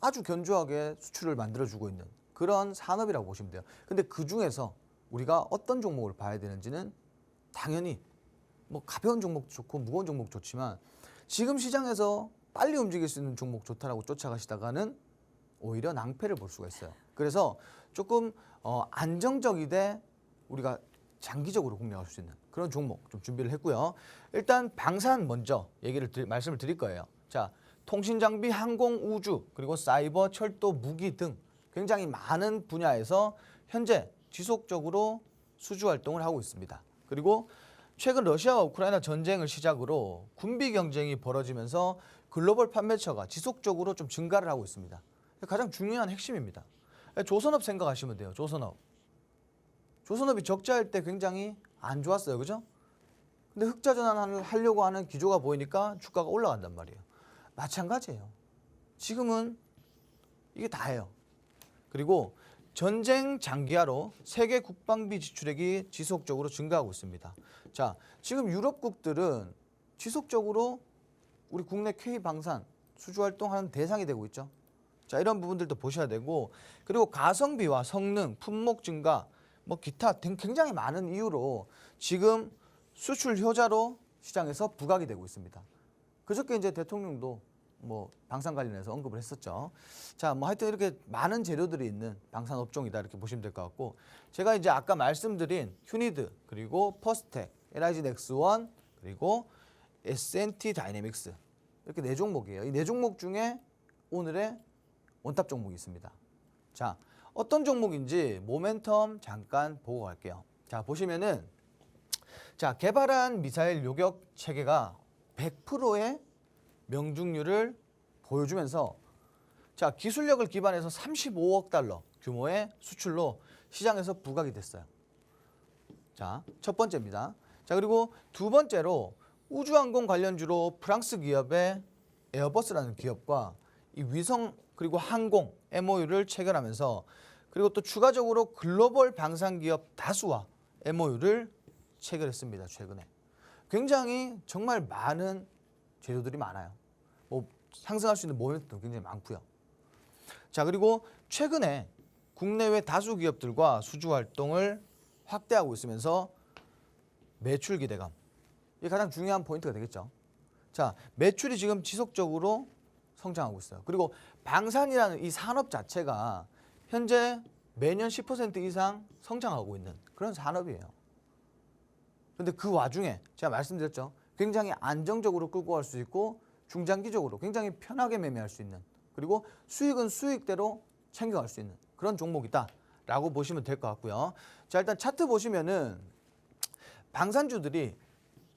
아주 견조하게 수출을 만들어주고 있는 그런 산업이라고 보시면 돼요. 근데 그 중에서 우리가 어떤 종목을 봐야 되는지는 당연히 뭐 가벼운 종목도 좋고 무거운 종목도 좋지만 지금 시장에서 빨리 움직일 수 있는 종목 좋다라고 쫓아가시다가는 오히려 낭패를 볼 수가 있어요. 그래서 조금 안정적이되 우리가 장기적으로 공략할 수 있는 그런 종목 좀 준비를 했고요. 일단 방산 먼저 말씀을 드릴 거예요. 자, 통신 장비, 항공, 우주, 그리고 사이버, 철도, 무기 등 굉장히 많은 분야에서 현재 지속적으로 수주 활동을 하고 있습니다. 그리고 최근 러시아와 우크라이나 전쟁을 시작으로 군비 경쟁이 벌어지면서 글로벌 판매처가 지속적으로 좀 증가를 하고 있습니다. 가장 중요한 핵심입니다. 조선업 생각하시면 돼요. 조선업. 조선업이 적자일 때 굉장히 안 좋았어요. 그죠? 근데 흑자 전환을 하려고 하는 기조가 보이니까 주가가 올라간단 말이에요. 마찬가지예요. 지금은 이게 다예요. 그리고 전쟁 장기화로 세계 국방비 지출액이 지속적으로 증가하고 있습니다. 자, 지금 유럽국들은 지속적으로 우리 국내 K방산 수주 활동하는 대상이 되고 있죠. 자, 이런 부분들도 보셔야 되고 그리고 가성비와 성능, 품목 증가, 뭐 기타 등 굉장히 많은 이유로 지금 수출 효자로 시장에서 부각이 되고 있습니다. 그저께 이제 대통령도 뭐 방산 관련해서 언급을 했었죠. 자, 뭐 하여튼 이렇게 많은 재료들이 있는 방산 업종이다 이렇게 보시면 될 것 같고 제가 이제 아까 말씀드린 휴니드 그리고 퍼스텍, LIG 넥스원 그리고 S&T 다이내믹스 이렇게 4종목이에요. 이 4종목 중에 오늘의 원탑 종목이 있습니다. 자, 어떤 종목인지 모멘텀 잠깐 보고 갈게요. 자, 보시면은 자, 개발한 미사일 요격 체계가 100%의 명중률을 보여주면서 자, 기술력을 기반해서 35억 달러 규모의 수출로 시장에서 부각이 됐어요. 자, 첫 번째입니다. 자, 그리고 두 번째로 우주항공 관련주로 프랑스 기업의 에어버스라는 기업과 이 위성 그리고 항공 MOU를 체결하면서 그리고 또 추가적으로 글로벌 방산 기업 다수와 MOU를 체결했습니다. 최근에 굉장히 정말 많은 제도들이 많아요. 뭐 상승할 수 있는 모멘텀도 굉장히 많고요. 자, 그리고 최근에 국내외 다수 기업들과 수주 활동을 확대하고 있으면서 매출 기대감, 이게 가장 중요한 포인트가 되겠죠. 자, 매출이 지금 지속적으로 성장하고 있어요. 그리고 방산이라는 이 산업 자체가 현재 매년 10% 이상 성장하고 있는 그런 산업이에요. 그런데 그 와중에 제가 말씀드렸죠. 굉장히 안정적으로 끌고 갈 수 있고 중장기적으로 굉장히 편하게 매매할 수 있는, 그리고 수익은 수익대로 챙겨갈 수 있는 그런 종목이다라고 보시면 될 것 같고요. 자, 일단 차트 보시면은 방산주들이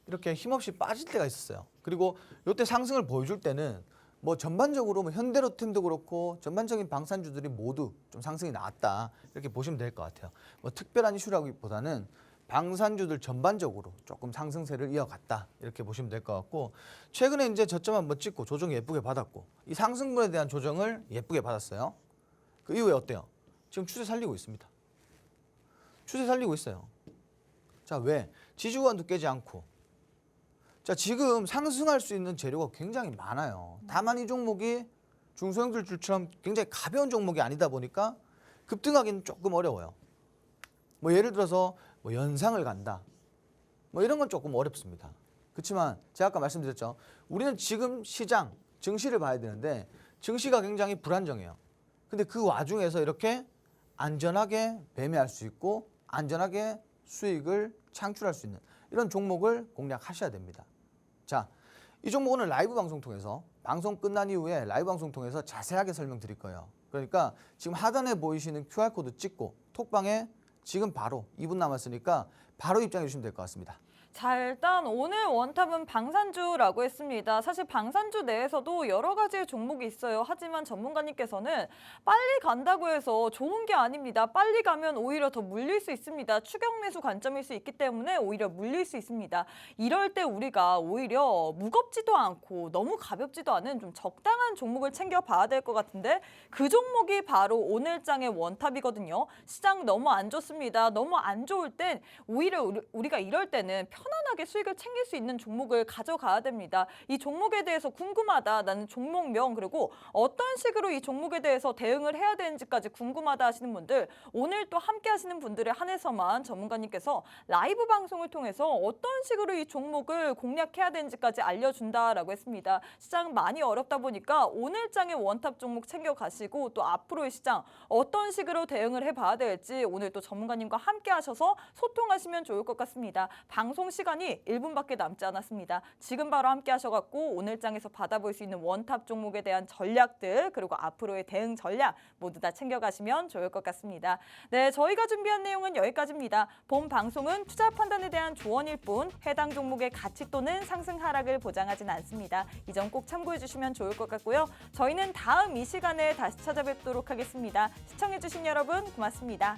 이렇게 힘없이 빠질 때가 있었어요. 그리고 이때 상승을 보여줄 때는 뭐 전반적으로 뭐 현대로템도 그렇고 전반적인 방산주들이 모두 좀 상승이 나왔다 이렇게 보시면 될 것 같아요. 뭐 특별한 이슈라기보다는 방산주들 전반적으로 조금 상승세를 이어갔다 이렇게 보시면 될 것 같고, 최근에 이제 저점 한번 찍고 조정 예쁘게 받았고 이 상승분에 대한 조정을 예쁘게 받았어요. 그 이후에 어때요? 지금 추세 살리고 있습니다. 추세 살리고 있어요. 자, 왜? 지지구간도 깨지 않고. 자, 지금 상승할 수 있는 재료가 굉장히 많아요. 다만 이 종목이 중소형주들처럼 굉장히 가벼운 종목이 아니다 보니까 급등하기는 조금 어려워요. 뭐 예를 들어서 뭐 연상을 간다, 뭐 이런 건 조금 어렵습니다. 그렇지만 제가 아까 말씀드렸죠. 우리는 지금 시장, 증시를 봐야 되는데 증시가 굉장히 불안정해요. 근데 그 와중에서 이렇게 안전하게 매매할 수 있고 안전하게 수익을 창출할 수 있는 이런 종목을 공략하셔야 됩니다. 자, 이 종목 오늘 라이브 방송 통해서 방송 끝난 이후에 라이브 방송 통해서 자세하게 설명드릴 거예요. 그러니까 지금 하단에 보이시는 QR코드 찍고 톡방에 지금 바로 2분 남았으니까 바로 입장해 주시면 될 것 같습니다. 자, 일단 오늘 원탑은 방산주라고 했습니다. 사실 방산주 내에서도 여러 가지의 종목이 있어요. 하지만 전문가님께서는 빨리 간다고 해서 좋은 게 아닙니다. 빨리 가면 오히려 더 물릴 수 있습니다. 추격 매수 관점일 수 있기 때문에 오히려 물릴 수 있습니다. 이럴 때 우리가 오히려 무겁지도 않고 너무 가볍지도 않은 좀 적당한 종목을 챙겨봐야 될 것 같은데 그 종목이 바로 오늘장의 원탑이거든요. 시장 너무 안 좋습니다. 너무 안 좋을 땐 오히려 우리가 이럴 때는 편안하게 수익을 챙길 수 있는 종목을 가져가야 됩니다. 이 종목에 대해서 궁금하다. 나는 종목명 그리고 어떤 식으로 이 종목에 대해서 대응을 해야 되는지까지 궁금하다 하시는 분들, 오늘 또 함께 하시는 분들에 한해서만 전문가님께서 라이브 방송을 통해서 어떤 식으로 이 종목을 공략해야 되는지까지 알려준다라고 했습니다. 시장 많이 어렵다 보니까 오늘장의 원탑 종목 챙겨가시고 또 앞으로의 시장 어떤 식으로 대응을 해봐야 될지 오늘 또 전문가님과 함께 하셔서 소통하시면 좋을 것 같습니다. 방송 시간이 1분밖에 남지 않았습니다. 지금 바로 함께 하셔갖고 오늘장에서 받아볼 수 있는 원탑 종목에 대한 전략들 그리고 앞으로의 대응 전략 모두 다 챙겨가시면 좋을 것 같습니다. 네, 저희가 준비한 내용은 여기까지입니다. 본 방송은 투자 판단에 대한 조언일 뿐 해당 종목의 가치 또는 상승 하락을 보장하진 않습니다. 이 점 꼭 참고해 주시면 좋을 것 같고요. 저희는 다음 이 시간에 다시 찾아뵙도록 하겠습니다. 시청해주신 여러분 고맙습니다.